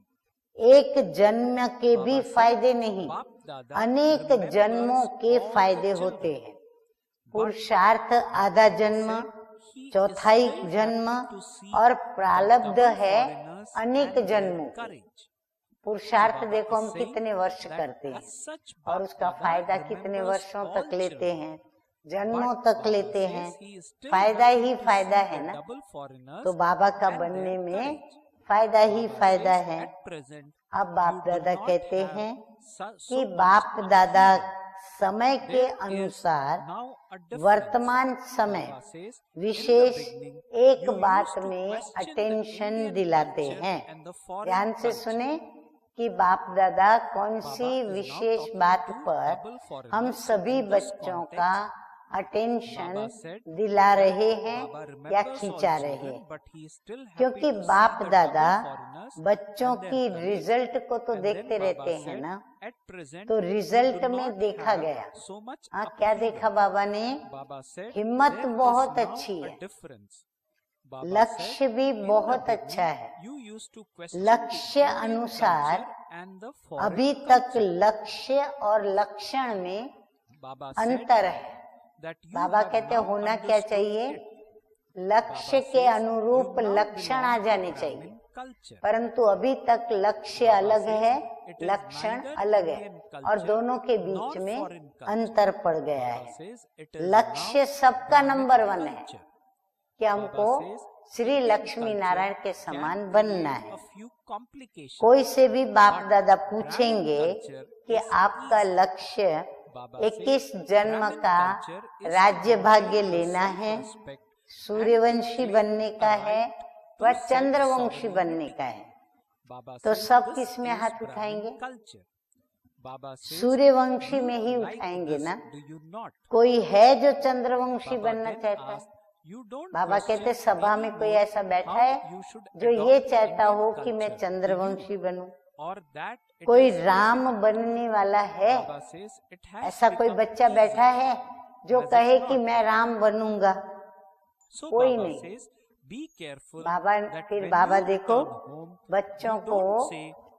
एक जन्म के भी Baba said, फायदे नहीं, Baap Dada अनेक remembers जन्मों के all the फायदे children, होते हैं। but पुरुषार्थ आधा जन्म, said he is चौथाई still जन्म happy to see और the प्रारब्ध double है foreigners अनेक and their जन्मों के। courage. पुरुषार्थ Baba देखो is हम saying कितने वर्ष that करते हैं as such और Baap उसका Dada फायदा कितने remembers वर्षों all तक लेते children, हैं, जन्मों but तक Baba लेते says हैं। he is still फायदा happy ही to फायदा see है the ना, double foreigners तो बाबा का and बनने their में courage. फायदा ही Baba फायदा says, है। at present अब बाप you do दादा not कहते have हैं so कि much बाप of दादा freedom. समय के There is अनुसार now a difference. वर्तमान समय Baba says, in the विशेष beginning, एक you बात used to में question the अटेंशन Indian दिलाते culture हैं। and the foreign ध्यान से culture. सुने कि बाप दादा कौन Baba सी is now विशेष talking बात to पर double foreigners. हम So सभी in this बच्चों context, का अटेंशन Baba said दिला that रहे हैं Baba या remembers all खिंचा रहे children, हैं, but he is still happy क्योंकि to see बाप the दादा double foreigners बच्चों and their की courage. रिजल्ट को तो And देखते then रहते Baba हैं said, ना, at present तो you रिजल्ट do में not देखा have गया। so much हाँ, of क्या freedom. देखा बाबा ने? Baba said, हिम्मत there is बहुत now अच्छी a है, difference. Baba लक्ष्य said, भी in the बहुत अच्छा beginning, है। you used to question लक्ष्य the Indian अनुसार culture and the foreign अभी तक culture. लक्ष्य और लक्षण में Baba said अंतर है। that you बाबा have कहते now होना क्या understood चाहिए? it. लक्ष्य के अनुरूप लक्षण आ जाने चाहिए, culture. परंतु अभी तक लक्ष्य अलग है, लक्षण अलग है और दोनों के बीच में अंतर पड़ गया है। लक्ष्य सबका नंबर 1 है कि हमको श्री लक्ष्मी नारायण के समान बनना है। कोई से भी बाप दादा पूछेंगे कि आपका लक्ष्य 21 जन्म का राज्य भाग्य लेना है, सूर्यवंशी बनने का है व चंद्रवंशी बनने का है, तो सब किस में हाथ उठाएंगे? सूर्यवंशी में ही उठाएंगे ना। कोई है जो चंद्रवंशी बनना चाहता है? बाबा कहते सभा में कोई ऐसा बैठा है जो ये चाहता हो कि मैं चंद्रवंशी बनूं? कोई राम बनने वाला है? ऐसा कोई बच्चा बैठा है जो कहे कि मैं राम बनूंगा? कोई नहीं। बाबा देखो बच्चों को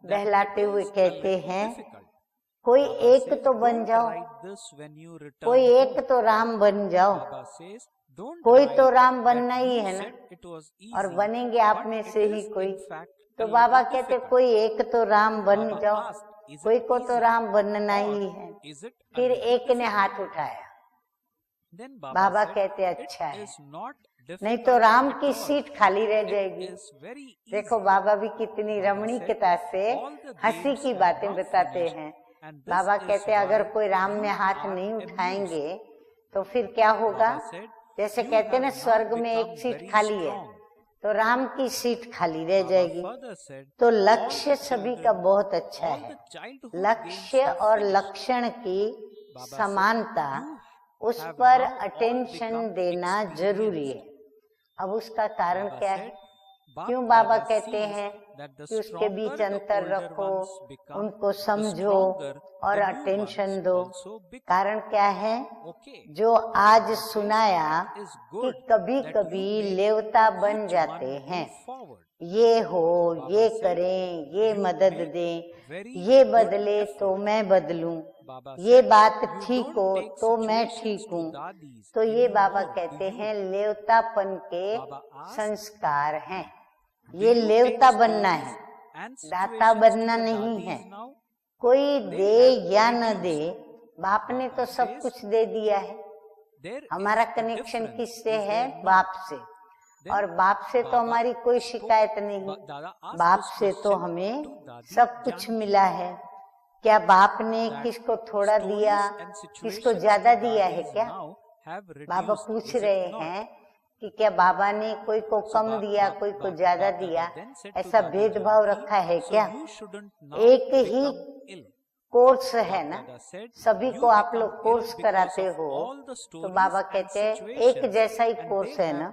बहलाते हुए कहते हैं कोई एक तो बन जाओ, कोई एक तो राम बन जाओ। कोई तो राम बनना ही है ना, और बनेंगे आप में से ही कोई। तो बाबा कहते कोई एक तो राम बन जाओ, कोई को तो राम बनना ही है। फिर एक ने हाथ उठाया। बाबा कहते अच्छा है, नहीं तो राम की सीट खाली रह जाएगी। देखो बाबा भी कितनी रमणीकता से हंसी की बातें बताते हैं। बाबा कहते अगर कोई राम में हाथ नहीं उठाएंगे तो फिर क्या होगा? जैसे कहते ना स्वर्ग में एक सीट खाली है तो राम की सीट खाली रह जाएगी। तो लक्ष्य सभी का बहुत अच्छा है। लक्ष्य और लक्षण की समानता, उस पर अटेंशन देना जरूरी है। अब उसका कारण क्या है? क्यों बाबा कहते हैं कि उसके बीच अंतर रखो, उनको समझो और अटेंशन दो? कारण क्या है? जो आज सुनाया कि कभी कभी लेवता बन जाते हैं, ये हो, ये करें, ये मदद दें, ये बदले तो मैं बदलूं, ये बात ठीक हो तो मैं ठीक हूँ। तो ये बाबा कहते हैं लेवतापन के संस्कार हैं। ये लेवता बनना है, दाता बनना नहीं है। कोई दे या न दे, बाप ने तो सब कुछ दे दिया है। हमारा कनेक्शन किससे है? बाप से। और बाप से तो हमारी कोई शिकायत नहीं, बाप से तो हमें सब कुछ मिला है। क्या बाप ने किसको थोड़ा दिया, किसको ज्यादा दिया है क्या? बाबा पूछ रहे हैं कि क्या बाबा ने कोई को कम दिया, कोई को ज्यादा दिया? ऐसा भेदभाव रखा है क्या? एक ही कोर्स है ना, सभी को आप लोग कोर्स कराते हो। तो बाबा कहते हैं एक जैसा ही कोर्स है ना,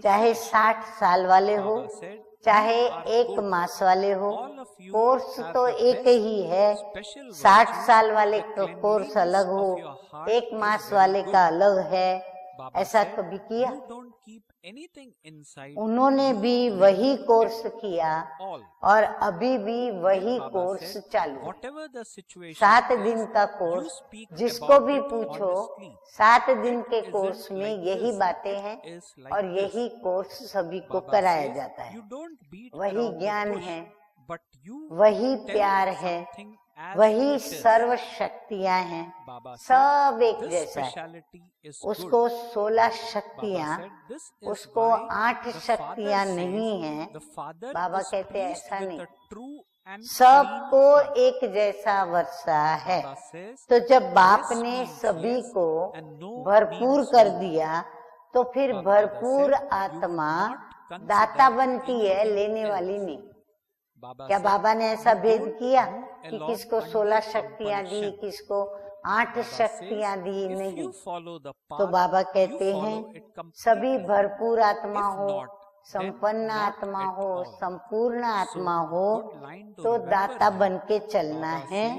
चाहे 60 साल वाले हो, चाहे 1 मास वाले हो, कोर्स तो एक ही है। 60 साल वाले का कोर्स अलग हो, 1 मास वाले का अलग है। ऐसा कभी किया? उन्होंने भी वही कोर्स किया और अभी भी वही कोर्स चालू। 7 दिन का कोर्स, जिसको भी पूछो 7 दिन के कोर्स में यही बातें हैं और यही कोर्स सभी को कराया जाता है। वही ज्ञान है, वही प्यार है, वही सर्व शक्तियाँ हैं, सब एक जैसा है। उसको 16 शक्तियाँ, उसको 8 शक्तियाँ नहीं हैं। बाबा कहते हैं ऐसा नहीं, सबको एक जैसा वर्षा है। तो जब बाप ने सभी को भरपूर कर दिया तो फिर भरपूर आत्मा दाता बनती है, लेने वाली नहीं। क्या बाबा ने ऐसा भेद किया कि किसको 16 शक्तियाँ दी, किसको 8 शक्तियाँ दी? नहीं। तो बाबा कहते हैं सभी भरपूर आत्मा हो, संपन्न आत्मा हो, संपूर्ण आत्मा हो, तो दाता बन के चलना है,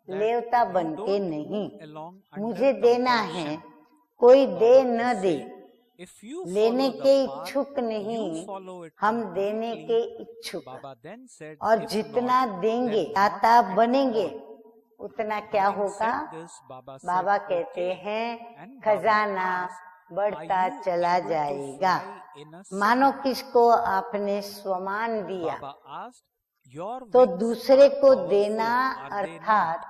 लेवता बन के नहीं। मुझे देना है, कोई दे न दे, लेने के इच्छुक नहीं, हम देने के इच्छुक। और जितना देंगे दाता बनेंगे उतना क्या होगा? बाबा कहते हैं खजाना बढ़ता चला जाएगा। मानो किसको आपने स्वमान दिया तो दूसरे को देना अर्थात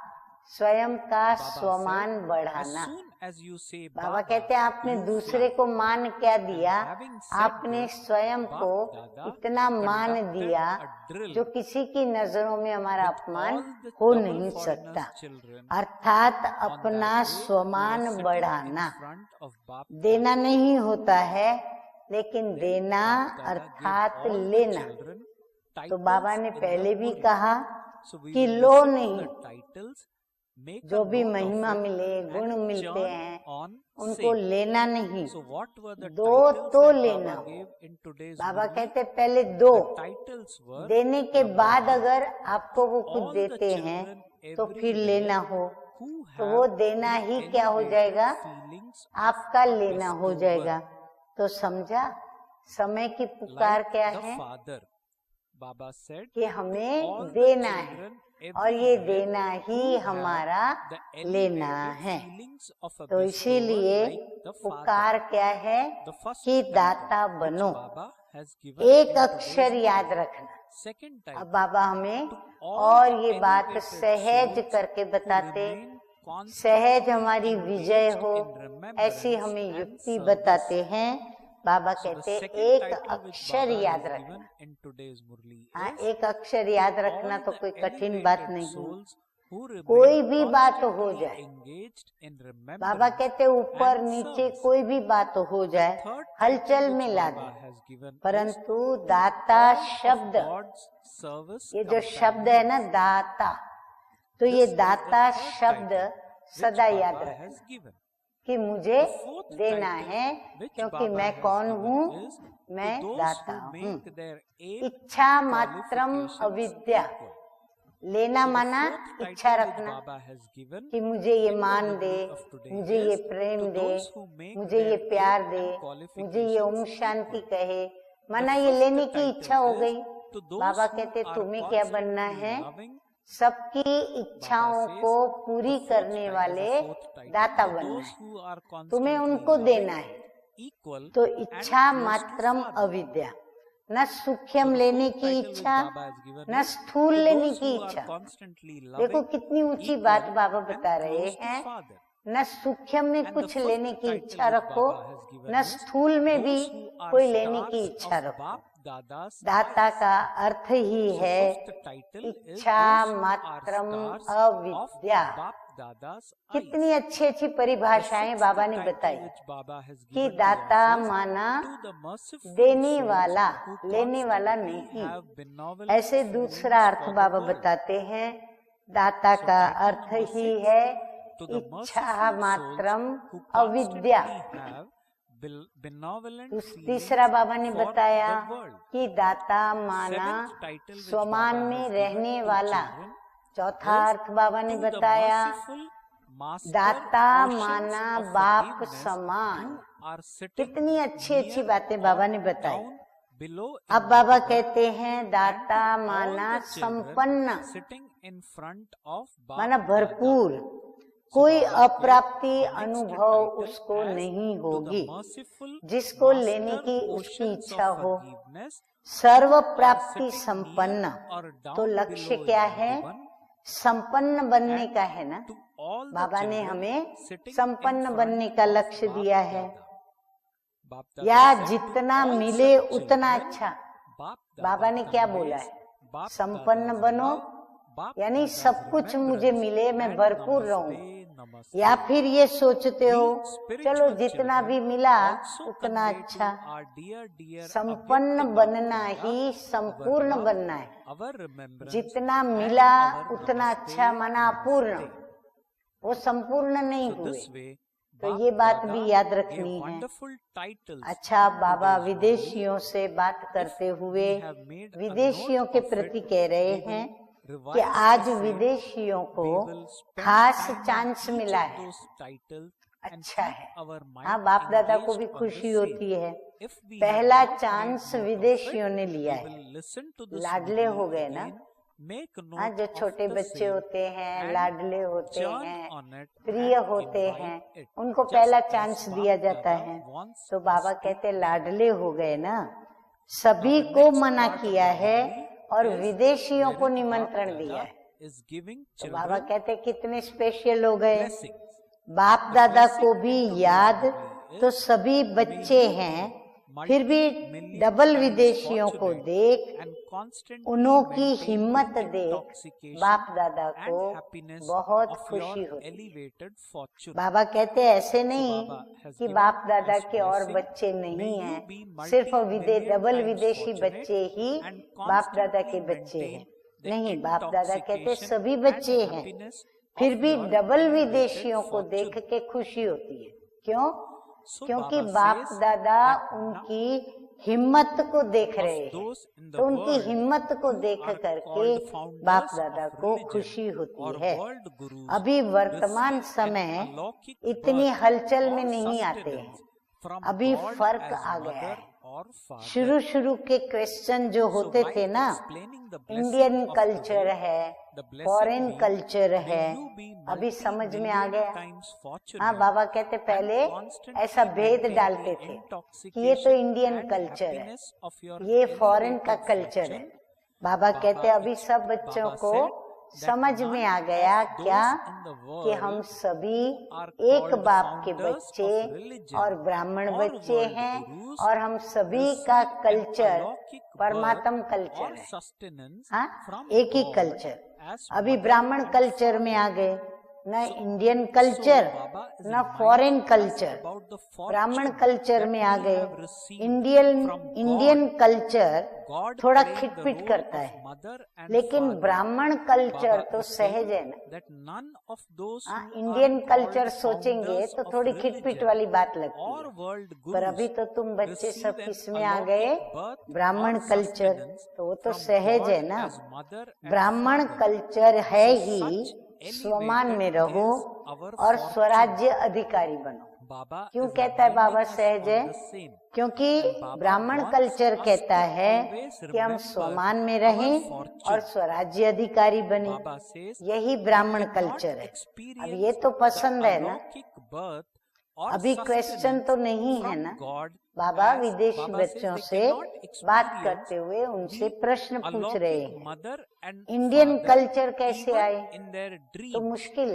स्वयं का स्वमान बढ़ाना। बाबा कहते हैं आपने दूसरे को मान क्या दिया, आपने स्वयं को इतना मान दिया जो किसी की नजरों में हमारा अपमान हो नहीं सकता। अर्थात अपना स्वमान बढ़ाना। देना नहीं होता है लेकिन देना अर्थात लेना। तो बाबा ने पहले भी कहा कि लो नहीं, जो भी महिमा मिले गुण मिलते हैं उनको लेना नहीं, दो तो लेना हो। बाबा कहते पहले दो, देने के बाद अगर आपको वो कुछ देते हैं तो फिर लेना हो तो वो देना ही क्या हो जाएगा, आपका लेना हो जाएगा। तो समझा समय की पुकार क्या है कि हमें देना है और ये देना ही हमारा लेना है। तो इसीलिए पुकार क्या है कि दाता बनो। एक अक्षर याद रखना। अब बाबा हमें और ये बात सहज करके बताते, सहज हमारी विजय हो ऐसी हमें युक्ति बताते हैं। बाबा कहते एक अक्षर याद रखना। हाँ, एक अक्षर याद रखना तो कोई कठिन बात नहीं। कोई भी बात हो जाए, बाबा कहते ऊपर नीचे कोई भी बात हो जाए हलचल में ला दे, परंतु दाता शब्द, ये जो शब्द है ना दाता, तो ये दाता शब्द सदा याद रखना कि मुझे देना है, क्योंकि मैं कौन हूँ, मैं दाता हूँ। इच्छा मात्रम अविद्या। लेना माना इच्छा रखना कि मुझे ये मान दे, मुझे ये प्रेम दे, मुझे ये प्यार दे, मुझे ये ओम शांति कहे, माना ये लेने की इच्छा हो गई। बाबा कहते तुम्हें क्या बनना है, सबकी इच्छाओं को पूरी करने वाले दाता बनना है, तुम्हें उनको देना है। तो इच्छा मात्रम अविद्या, न सूक्ष्म लेने की इच्छा न स्थूल लेने की इच्छा। देखो कितनी ऊंची बात बाबा बता रहे हैं, न सूक्ष्म में कुछ लेने की इच्छा रखो, न स्थूल में भी कोई लेने की इच्छा रखो। दाता का अर्थ ही है इच्छा मात्रम अविद्या। कितनी अच्छी अच्छी परिभाषाएं बाबा ने बताई कि दाता माना देने वाला, लेने वाला नहीं। ऐसे दूसरा अर्थ बाबा बताते हैं, दाता का अर्थ ही है इच्छा मात्रम अविद्या। तीसरा बाबा ने बताया कि दाता माना स्वमान में रहने वाला। चौथा अर्थ बाबा ने बताया दाता माना बाप समान। कितनी अच्छी अच्छी बातें बाबा ने बताई। अब बाबा कहते हैं दाता माना संपन्न, माना भरपूर, कोई अप्राप्ति अनुभव उसको नहीं होगी। जिसको लेने की उसकी इच्छा हो, सर्व प्राप्ति संपन्न। तो लक्ष्य क्या है, संपन्न बनने का है ना। बाबा ने हमें संपन्न बनने का लक्ष्य दिया है, या जितना मिले उतना अच्छा। बाबा ने क्या बोला है, संपन्न बनो, यानी सब कुछ मुझे मिले, मैं भरपूर रहूं। या फिर ये सोचते हो चलो जितना भी मिला उतना अच्छा। संपन्न बनना ही संपूर्ण बनना है। जितना मिला उतना अच्छा माना अपूर्ण, वो संपूर्ण नहीं हुए। तो ये बात भी याद रखनी है। अच्छा, बाबा विदेशियों से बात करते हुए विदेशियों के प्रति कह रहे हैं कि आज विदेशियों को खास चांस मिला है। अच्छा है, हाँ, बाप दादा को भी खुशी होती है। पहला चांस विदेशियों ने लिया है, लाडले हो गए ना। make हाँ, note जो of छोटे the बच्चे same होते हैं, and लाडले होते churn हैं, on it प्रिय and होते invite हैं, it. उनको Just पहला as चांस Bap दिया जाता Dada है। wants तो us बाबा to कहते be. लाडले हो गए ना, सभी Now the को next मना part of किया the है memory और is विदेशियों को wherein निमंत्रण Bap दिया Dada है। is giving तो बाबा children कहते कितने स्पेशल हो गए। blessings. बाप The दादा blessing को in भी today's याद memory तो is सभी may बच्चे you हैं, be फिर भी multi-million डबल times विदेशियों को fortunate देख and constantly उन्हों की maintain हिम्मत the देख intoxication बाप दादा and को happiness बहुत of खुशी your होती है। elevated fortune. बाबा कहते ऐसे So नहीं Baba has कि given बाप दादा us के और blessing. बच्चे May नहीं you हैं, be सिर्फ multi-million डबल times विदेशी fortunate बच्चे ही and बाप दादा के constantly बच्चे हैं। maintain the नहीं, बाप दादा कहते intoxication सभी and बच्चे हैं, happiness फिर of भी your डबल elevated विदेशियों को देख fortune. के खुशी होती है। क्यों? So क्योंकि Baba बाप says दादा that now उनकी हिम्मत को देख of रहे हैं, those in the तो उनकी world हिम्मत को who देख are करके called founders बाप दादा of को religion खुशी होती or है। world gurus अभी वर्तमान receive an समय अलौकिक इतनी birth हलचल में or नहीं आते हैं, sustenance from अभी God फर्क as आ गया mother है। or father. शुरू शुरू के क्वेश्चन जो So होते while थे ना, explaining the blessing Indian of culture today, है, the blessing foreign being, culture may है, you be अभी समझ में आ multi-million गया। times fortunate हाँ, बाबा कहते and पहले constantly ऐसा भेद maintain डालते the थे कि ये तो intoxication इंडियन and कल्चर है, happiness of your ये फॉरेन का elevated कल्चर है। fortune. बाबा कहते Baba अभी सब बच्चों Baba को said that समझ में आ none गया of those क्या in the कि हम world सभी are एक called बाप के founders बच्चे of religion और ब्राह्मण or बच्चे world हैं, gurus और हम सभी का receive an कल्चर अलौकिक परमात्म birth कल्चर or है। sustenance हाँ, from एक ही God कल्चर। as अभी mother ब्राह्मण and कल्चर में आ father. गए, न So- Indian So culture Baba is न foreign reminding us culture, about the ब्राह्मण fortune कल्चर that में आ we गए। have received Indian from Indian God. Culture God थोड़ा playing the खिटपिट role करता of है, mother and लेकिन father. ब्राह्मण कल्चर Baba तो is सहज saying है ना। that none of those हाँ, who Indian are culture called सोचेंगे founders तो of थोड़ी खिटपिट religion वाली बात लगती or है, world पर अभी gurus तो तुम बच्चे सब receive an किसमें आ गए, अलौकिक birth ब्राह्मण or कल्चर, sustenance तो वो तो from सहज God है ना। as mother and ब्राह्मण father. कल्चर है So ही, such स्वमान में elevated रहो is our और fortune. स्वराज्य अधिकारी बनो। Baba क्यों is कहता है बाबा reminding us सहज है? on the same. क्योंकि And Baba ब्राह्मण wants कल्चर us कहता to है always कि हम remember स्वमान में our रहें fortune. और स्वराज्य अधिकारी बने, Baba says यही we ब्राह्मण cannot कल्चर है। अब experience ये तो the पसंद है ना, अलौकिक birth or अभी क्वेश्चन तो sustenance नहीं है from ना। God बाबा as विदेशी Baba says बच्चों they से cannot बात experience करते हुए उनसे the प्रश्न पूछ रहे अलौकिक हैं, mother and Indian father culture कैसे even आए? in their तो dreams. मुश्किल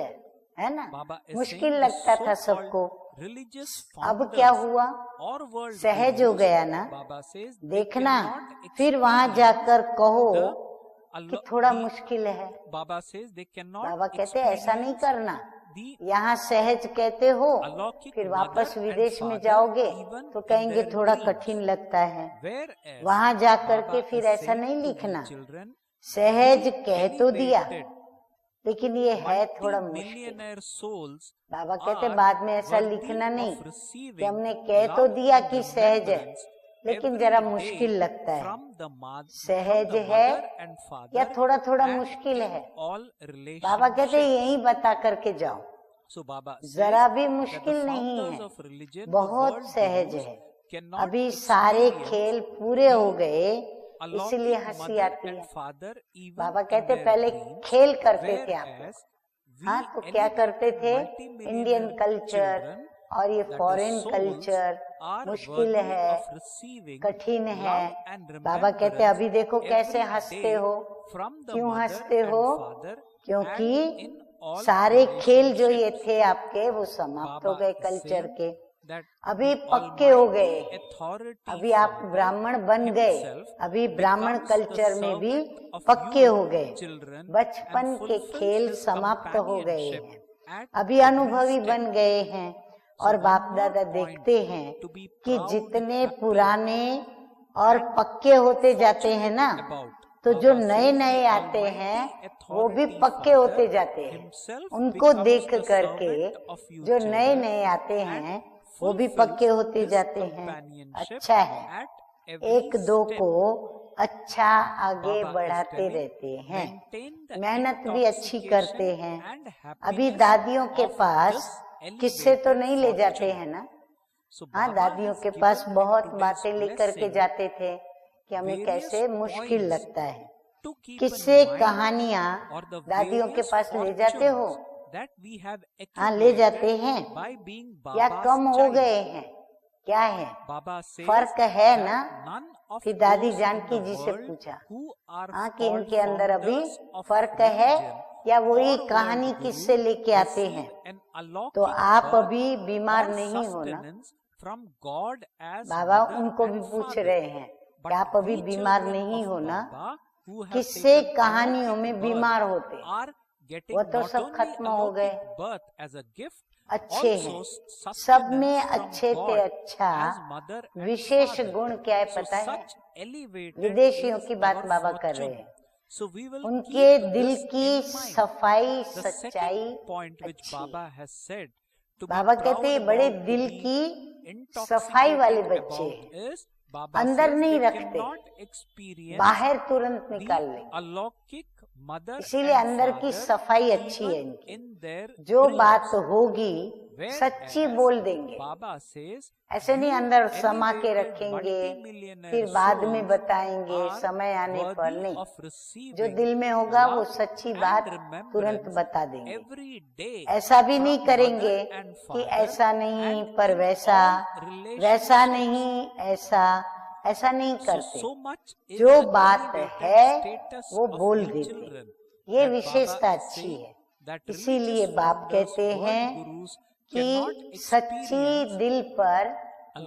है ना, Baba is मुश्किल saying the लगता था so-called सबको। religious अब क्या founders हुआ, or world सहज हो gurus, गया ना। Baba says they देखना, cannot फिर वहां जाकर कहो the कि थोड़ा the- मुश्किल है। Baba says they cannot बाबा कहते ऐसा नहीं experience करना, the यहाँ सहज कहते हो, अलौकिक फिर mother वापस and विदेश में father जाओगे even तो in कहेंगे their थोड़ा dreams. कठिन लगता है। Whereas वहां जाकर Baba के is फिर ऐसा saying नहीं to the लिखना, children, सहज "You कह तो दिया, elevated लेकिन ये है थोड़ा मुश्किल। multi-millionaire souls बाबा कहते are बाद में ऐसा worthy लिखना नहीं of कि receiving हमने कह तो love दिया and कि सहज है, remembrance लेकिन every जरा day मुश्किल लगता है। from the सहज mother है and father या थोड़ा थोड़ा and मुश्किल in है। all बाबा कहते relationships." यही बता करके जाओ, So Baba says जरा भी that the मुश्किल नहीं founders है, of religion, the बहुत world सहज gurus, है। cannot अभी सारे experience खेल पूरे हो गए, अलौकिक इसीलिए हंसी mother आती and है। father even बाबा in कहते their पहले dreams, खेल करते थे आप लोग। whereas we हाँ, तो क्या elevate करते थे, multi-millionaire इंडियन कल्चर children और ये that the foreign souls culture are मुश्किल worthy है, of receiving कठिन है। love and बाबा कहते remembrance अभी देखो कैसे every हंसते day हो, from the क्यों mother हंसते and हो, father क्योंकि and in all सारे खेल जो ये relationships. थे आपके वो समाप्त हो Baba गए is कल्चर saying के, that अभी the पक्के हो गए। almighty authority अभी आप Father ब्राह्मण बन गए, himself अभी ब्राह्मण becomes the कल्चर में भी servant of पक्के you, हो गए, children, बचपन and के fulfills खेल his समाप्त हो गए companionship हैं, at अभी every अनुभवी step. बन गए हैं। So और one बाप more दादा point देखते हैं to be कि proud, जितने happy पुराने और पक्के होते जाते हैं ना, about. तो जो Baba नए says नए the आते हैं almighty वो भी authority पक्के Father होते जाते हैं। himself उनको becomes देख the करके servant of you जो नए children नए आते and हैं वो भी fulfills पक्के होते his जाते हैं। companionship अच्छा है, at every एक दो step. को अच्छा आगे Baba is बढ़ाते telling, रहते हैं, maintain the मेहनत भी अच्छी intoxication करते हैं। and अभी happiness दादियों के of पास this किस्से तो elevated नहीं ले जाते fortune. हैं ना। So हाँ, Baba दादियों has के given पास in बहुत today's बातें लेकर के blessing जाते थे कि हमें various कैसे मुश्किल points लगता है। to keep किससे in mind कहानियाँ or the दादियों के various पास ले जाते हो? fortunes that we have हाँ, ले जाते accumulated हैं by being या Baba's कम हो child. गए हैं? क्या है? Baba says फर्क है that ना? none of फिर दादी those in जानकी the जी से world पूछा, who are हाँ, कि called इनके अंदर अभी founders of फर्क है religion या वही or कहानी world किससे guru लेके आते हैं? receive an तो alaukic आप birth अभी बीमार or नहीं हो ना? sustenance from God as Baba mother उनको भी and पूछ father. रहे हैं कि But आप अभी we बीमार children नहीं of हो ना? Baba who have किससे taken कहानियों alaukic में birth बीमार होते? are getting वो तो not सब only खत्म हो गए। alaukic birth as a gift, अच्छे हैं, also सब में sustenance from अच्छे God ते अच्छा as mother and wishes father. गुण क्या है So पता है? such elevated विदेशियों is की बात our बाबा कर रहे fortune. हैं। So we will उनके keep दिल this की in mind. सफाई The सच्चाई second point which अच्छी। Baba has said to be Baba proud कहते हैं बड़े about, दिल to be की सफाई वाले intoxicated बच्चे about हैं, is Baba अंदर says नहीं they रखते, cannot experience बाहर तुरंत the निकाल लेंगे। alaukic mother इसीलिए and अंदर की father सफाई अच्छी है even इनकी। in their जो dreams. बात होगी Whereas सच्ची बोल देंगे, Baba says ऐसे नहीं you अंदर समा के elevated रखेंगे multimillionaire फिर बाद में souls बताएंगे are समय आने पर। worthy नहीं, of जो receiving दिल में होगा वो love सच्ची and बात तुरंत remembrance बता देंगे। every day ऐसा भी नहीं from करेंगे mother and कि father ऐसा नहीं and पर in वैसा, all वैसा relationships. नहीं ऐसा, ऐसा नहीं करते। So much is जो the बात elevated है status वो of बोल we देते, children ये that विशेषता Baba is अच्छी saying है। that इसीलिए religious बाप founders, कहते world हैं gurus कि cannot सच्ची experience दिल पर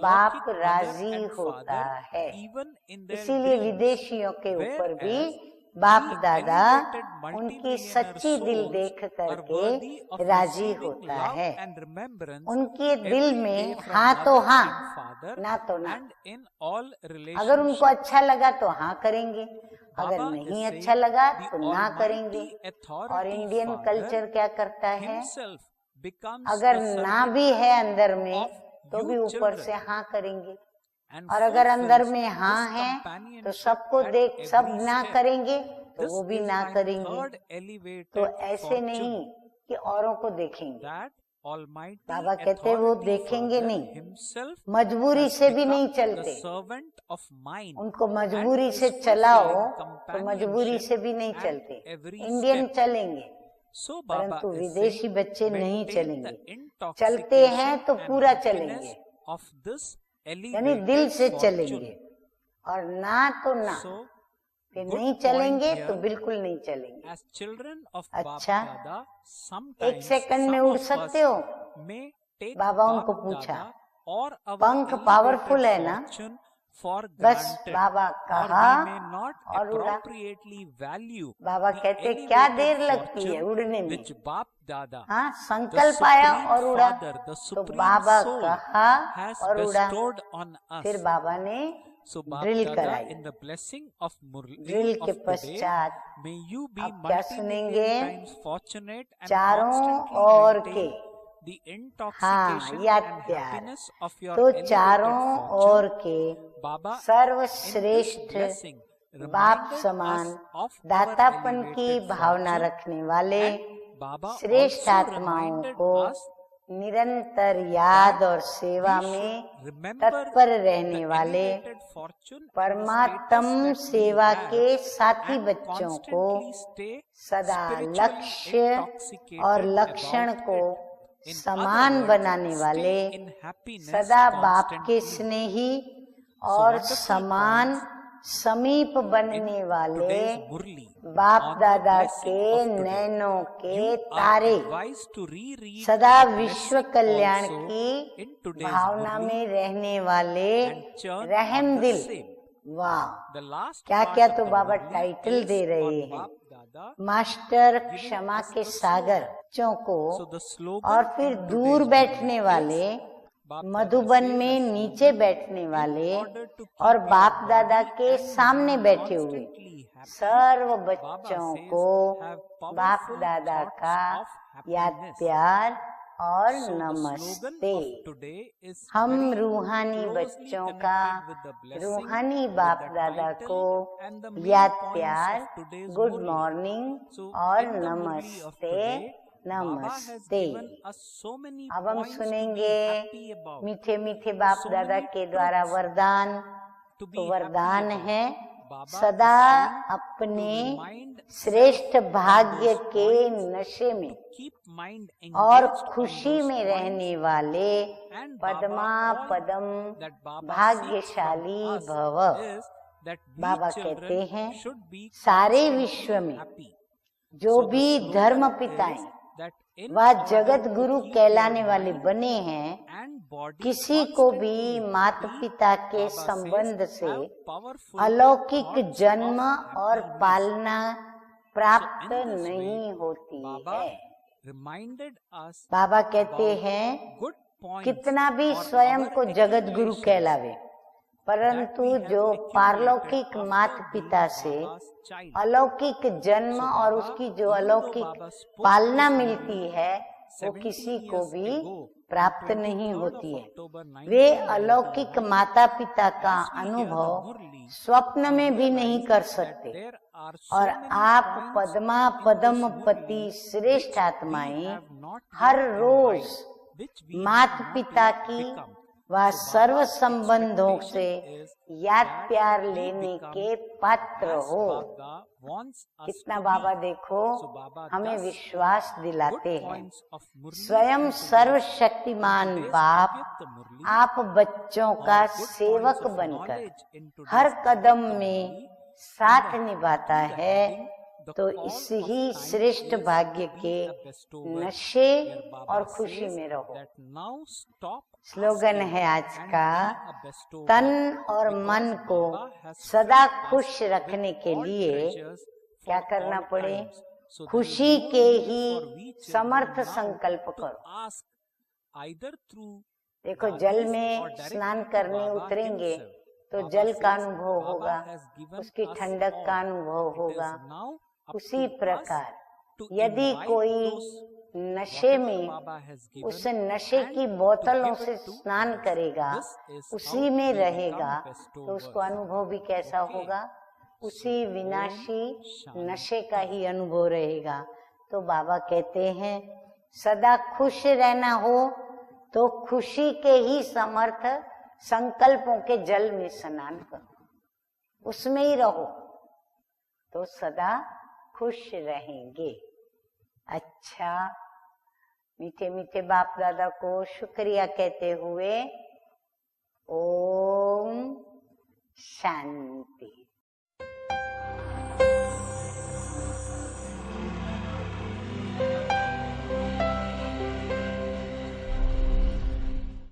बाप alaukic mother राजी and होता father है। even in their इसीलिए dreams. विदेशियों के ऊपर भी Whereas बाप the दादा elevated उनकी multimillionaire सच्ची दिल souls देख are करके worthy of राजी receiving होता love है। and remembrance उनके दिल every में day from हाँ तो mother हाँ, and father ना तो ना। and in all अगर उनको relationships. अच्छा लगा तो हाँ करेंगे, अगर Baba नहीं is अच्छा saying लगा the तो ना करेंगे। Almighty और Authority इंडियन Father कल्चर क्या करता है? himself becomes अगर a ना servant भी है अंदर में of तो भी you ऊपर children से हाँ करेंगे, and और अगर अंदर fulfills में हाँ this है तो companionship सबको at देख सब every ना step. करेंगे तो This वो भी is ना my करेंगे। third तो elevated ऐसे नहीं fortune कि औरों को देखेंगे। that Almighty बाबा कहते वो Authority देखेंगे Father नहीं, himself मजबूरी has से भी नहीं become the चलते। servant of mine उनको and मजबूरी is से चलाओ fulfilling तो मजबूरी से भी नहीं companionship चलते। at every Indian step. चलेंगे So Baba परंतु is विदेशी saying, बच्चे नहीं maintain चलेंगे। the चलते हैं intoxication तो and पूरा happiness चलेंगे, of this यानी दिल elevated से fortune. चलेंगे, और ना तो ना, So फिर good नहीं point चलेंगे here, तो बिल्कुल नहीं चलेंगे। as children of अच्छा, Baba Dada, एक sometimes सेकंड में some उड़ of सकते us हो? may take बाबा Bap उनको पूछा, Dada or our पंख elevated पावरफुल है ना? fortune for बस granted, बाबा or कहा we may not और उड़ा। appropriately value बाबा the कहते क्या देर elevated लगती है fortune उड़ने में? which Bap Dada, हाँ, the संकल्प आया Supreme और उड़ा। Father, the तो Supreme बाबा Soul कहा has और उड़ा। bestowed on us. फिर बाबा ने So Bap ड्रिल Dada, कराई। in the blessing of Murli drill of के today, पश्चात may you be अब क्या multi-million सुनेंगे? times fortunate and चारों constantly ओर maintain के, the हाँ, intoxication याद and प्यार, happiness of your तो elevated चारों ओर fortune. के Baba, in this सर्वश्रेष्ठ blessing, बाप reminded समान us of our दातापन की elevated भावना fortune, रखने वाले and Baba श्रेष्ठ also आत्माओं reminded को us निरंतर याद और we सेवा should में remember तत्पर the रहने वाले elevated fortune and the परमात्म status that we सेवा have के साथी and बच्चों को constantly stay सदा spiritually लक्ष्य intoxicated और लक्षण about को it. In समान other words, बनाने वाले stay in happiness सदा बाप के constantly. स्नेही So और wonderful समान points समीप in बनने वाले today's Murli बाप on the दादा blessing के of today. नैनों के You are तारे advised to reread सदा the विश्व blessing कल्याण also की in today's भावना Murli में रहने वाले and churn रहम on the दिल। same. वाह, The last क्या part क्या of तो the Baba Murli title is दे रहे on हैं। Bap Dada. मास्टर क्षमा के सागर बच्चों को, So the slogan और फिर in दूर today's बैठने Murli वाले, is Bap Dada Madhuban says में as नीचे slogan, बैठने in वाले order to keep और your बाप दादा body के and सामने mind बैठे हुए constantly happy, सर्व Baba बच्चों says को have बाप powerful दादा thoughts का of याद happiness. प्यार और So the slogan नमस्ते। of today is हम very रूहानी closely बच्चों connected का with the blessing, रूहानी with बाप the दादा title को and the main याद points प्यार, of today's good Murli. Morning So और in the Murli of नमस्ते today, Baba has नमस्ते। given us so many अब हम points to be सुनेंगे happy about. मीठे मीठे बाप So दादा many के द्वारा truths वरदान। to तो be happy वरदान about. है सदा अपने श्रेष्ठ भाग्य के नशे में और खुशी में रहने वाले पद्मा पदम भाग्यशाली भव। बाबा कहते हैं सारे विश्व में जो भी धर्म पिताएं व जगत गुरु कहलाने वाले बने हैं, किसी को भी माता पिता के संबंध से अलौकिक जन्म और पालना प्राप्त नहीं होती है। बाबा कहते हैं कितना भी स्वयं को जगत गुरु कहलावे, परंतु जो पारलौकिक माता पिता से अलौकिक जन्म और उसकी जो अलौकिक पालना मिलती है, वो किसी को भी प्राप्त नहीं होती है। वे अलौकिक माता पिता का अनुभव स्वप्न में भी नहीं कर सकते। और आप पद्मा पदम पति श्रेष्ठ आत्माएं हर रोज माता पिता की व सर्व संबंधों से याद प्यार लेने के पात्र हो। कितना बाबा देखो हमें विश्वास दिलाते हैं। स्वयं सर्वशक्तिमान बाप आप बच्चों का सेवक बनकर हर कदम में साथ निभाता है, तो इस ही श्रेष्ठ भाग्य के नशे और खुशी में रहो। स्लोगन है आज का, तन और मन को सदा खुश रखने के लिए क्या करना पड़े? खुशी के ही समर्थ संकल्प करो। देखो जल में स्नान करने उतरेंगे तो जल का अनुभव होगा, उसकी ठंडक का अनुभव होगा। उसी प्रकार यदि कोई नशे में उस नशे की बोतलों से स्नान करेगा, उसी में रहेगा, तो उसको अनुभव भी कैसा होगा? उसी विनाशी नशे का ही अनुभव रहेगा। तो बाबा कहते हैं सदा खुश रहना हो तो खुशी के ही समर्थ संकल्पों के जल में स्नान करो, उसमें ही रहो तो सदा खुश रहेंगे। अच्छा, मीठे मीठे बाप दादा को शुक्रिया कहते हुए ओम शांति।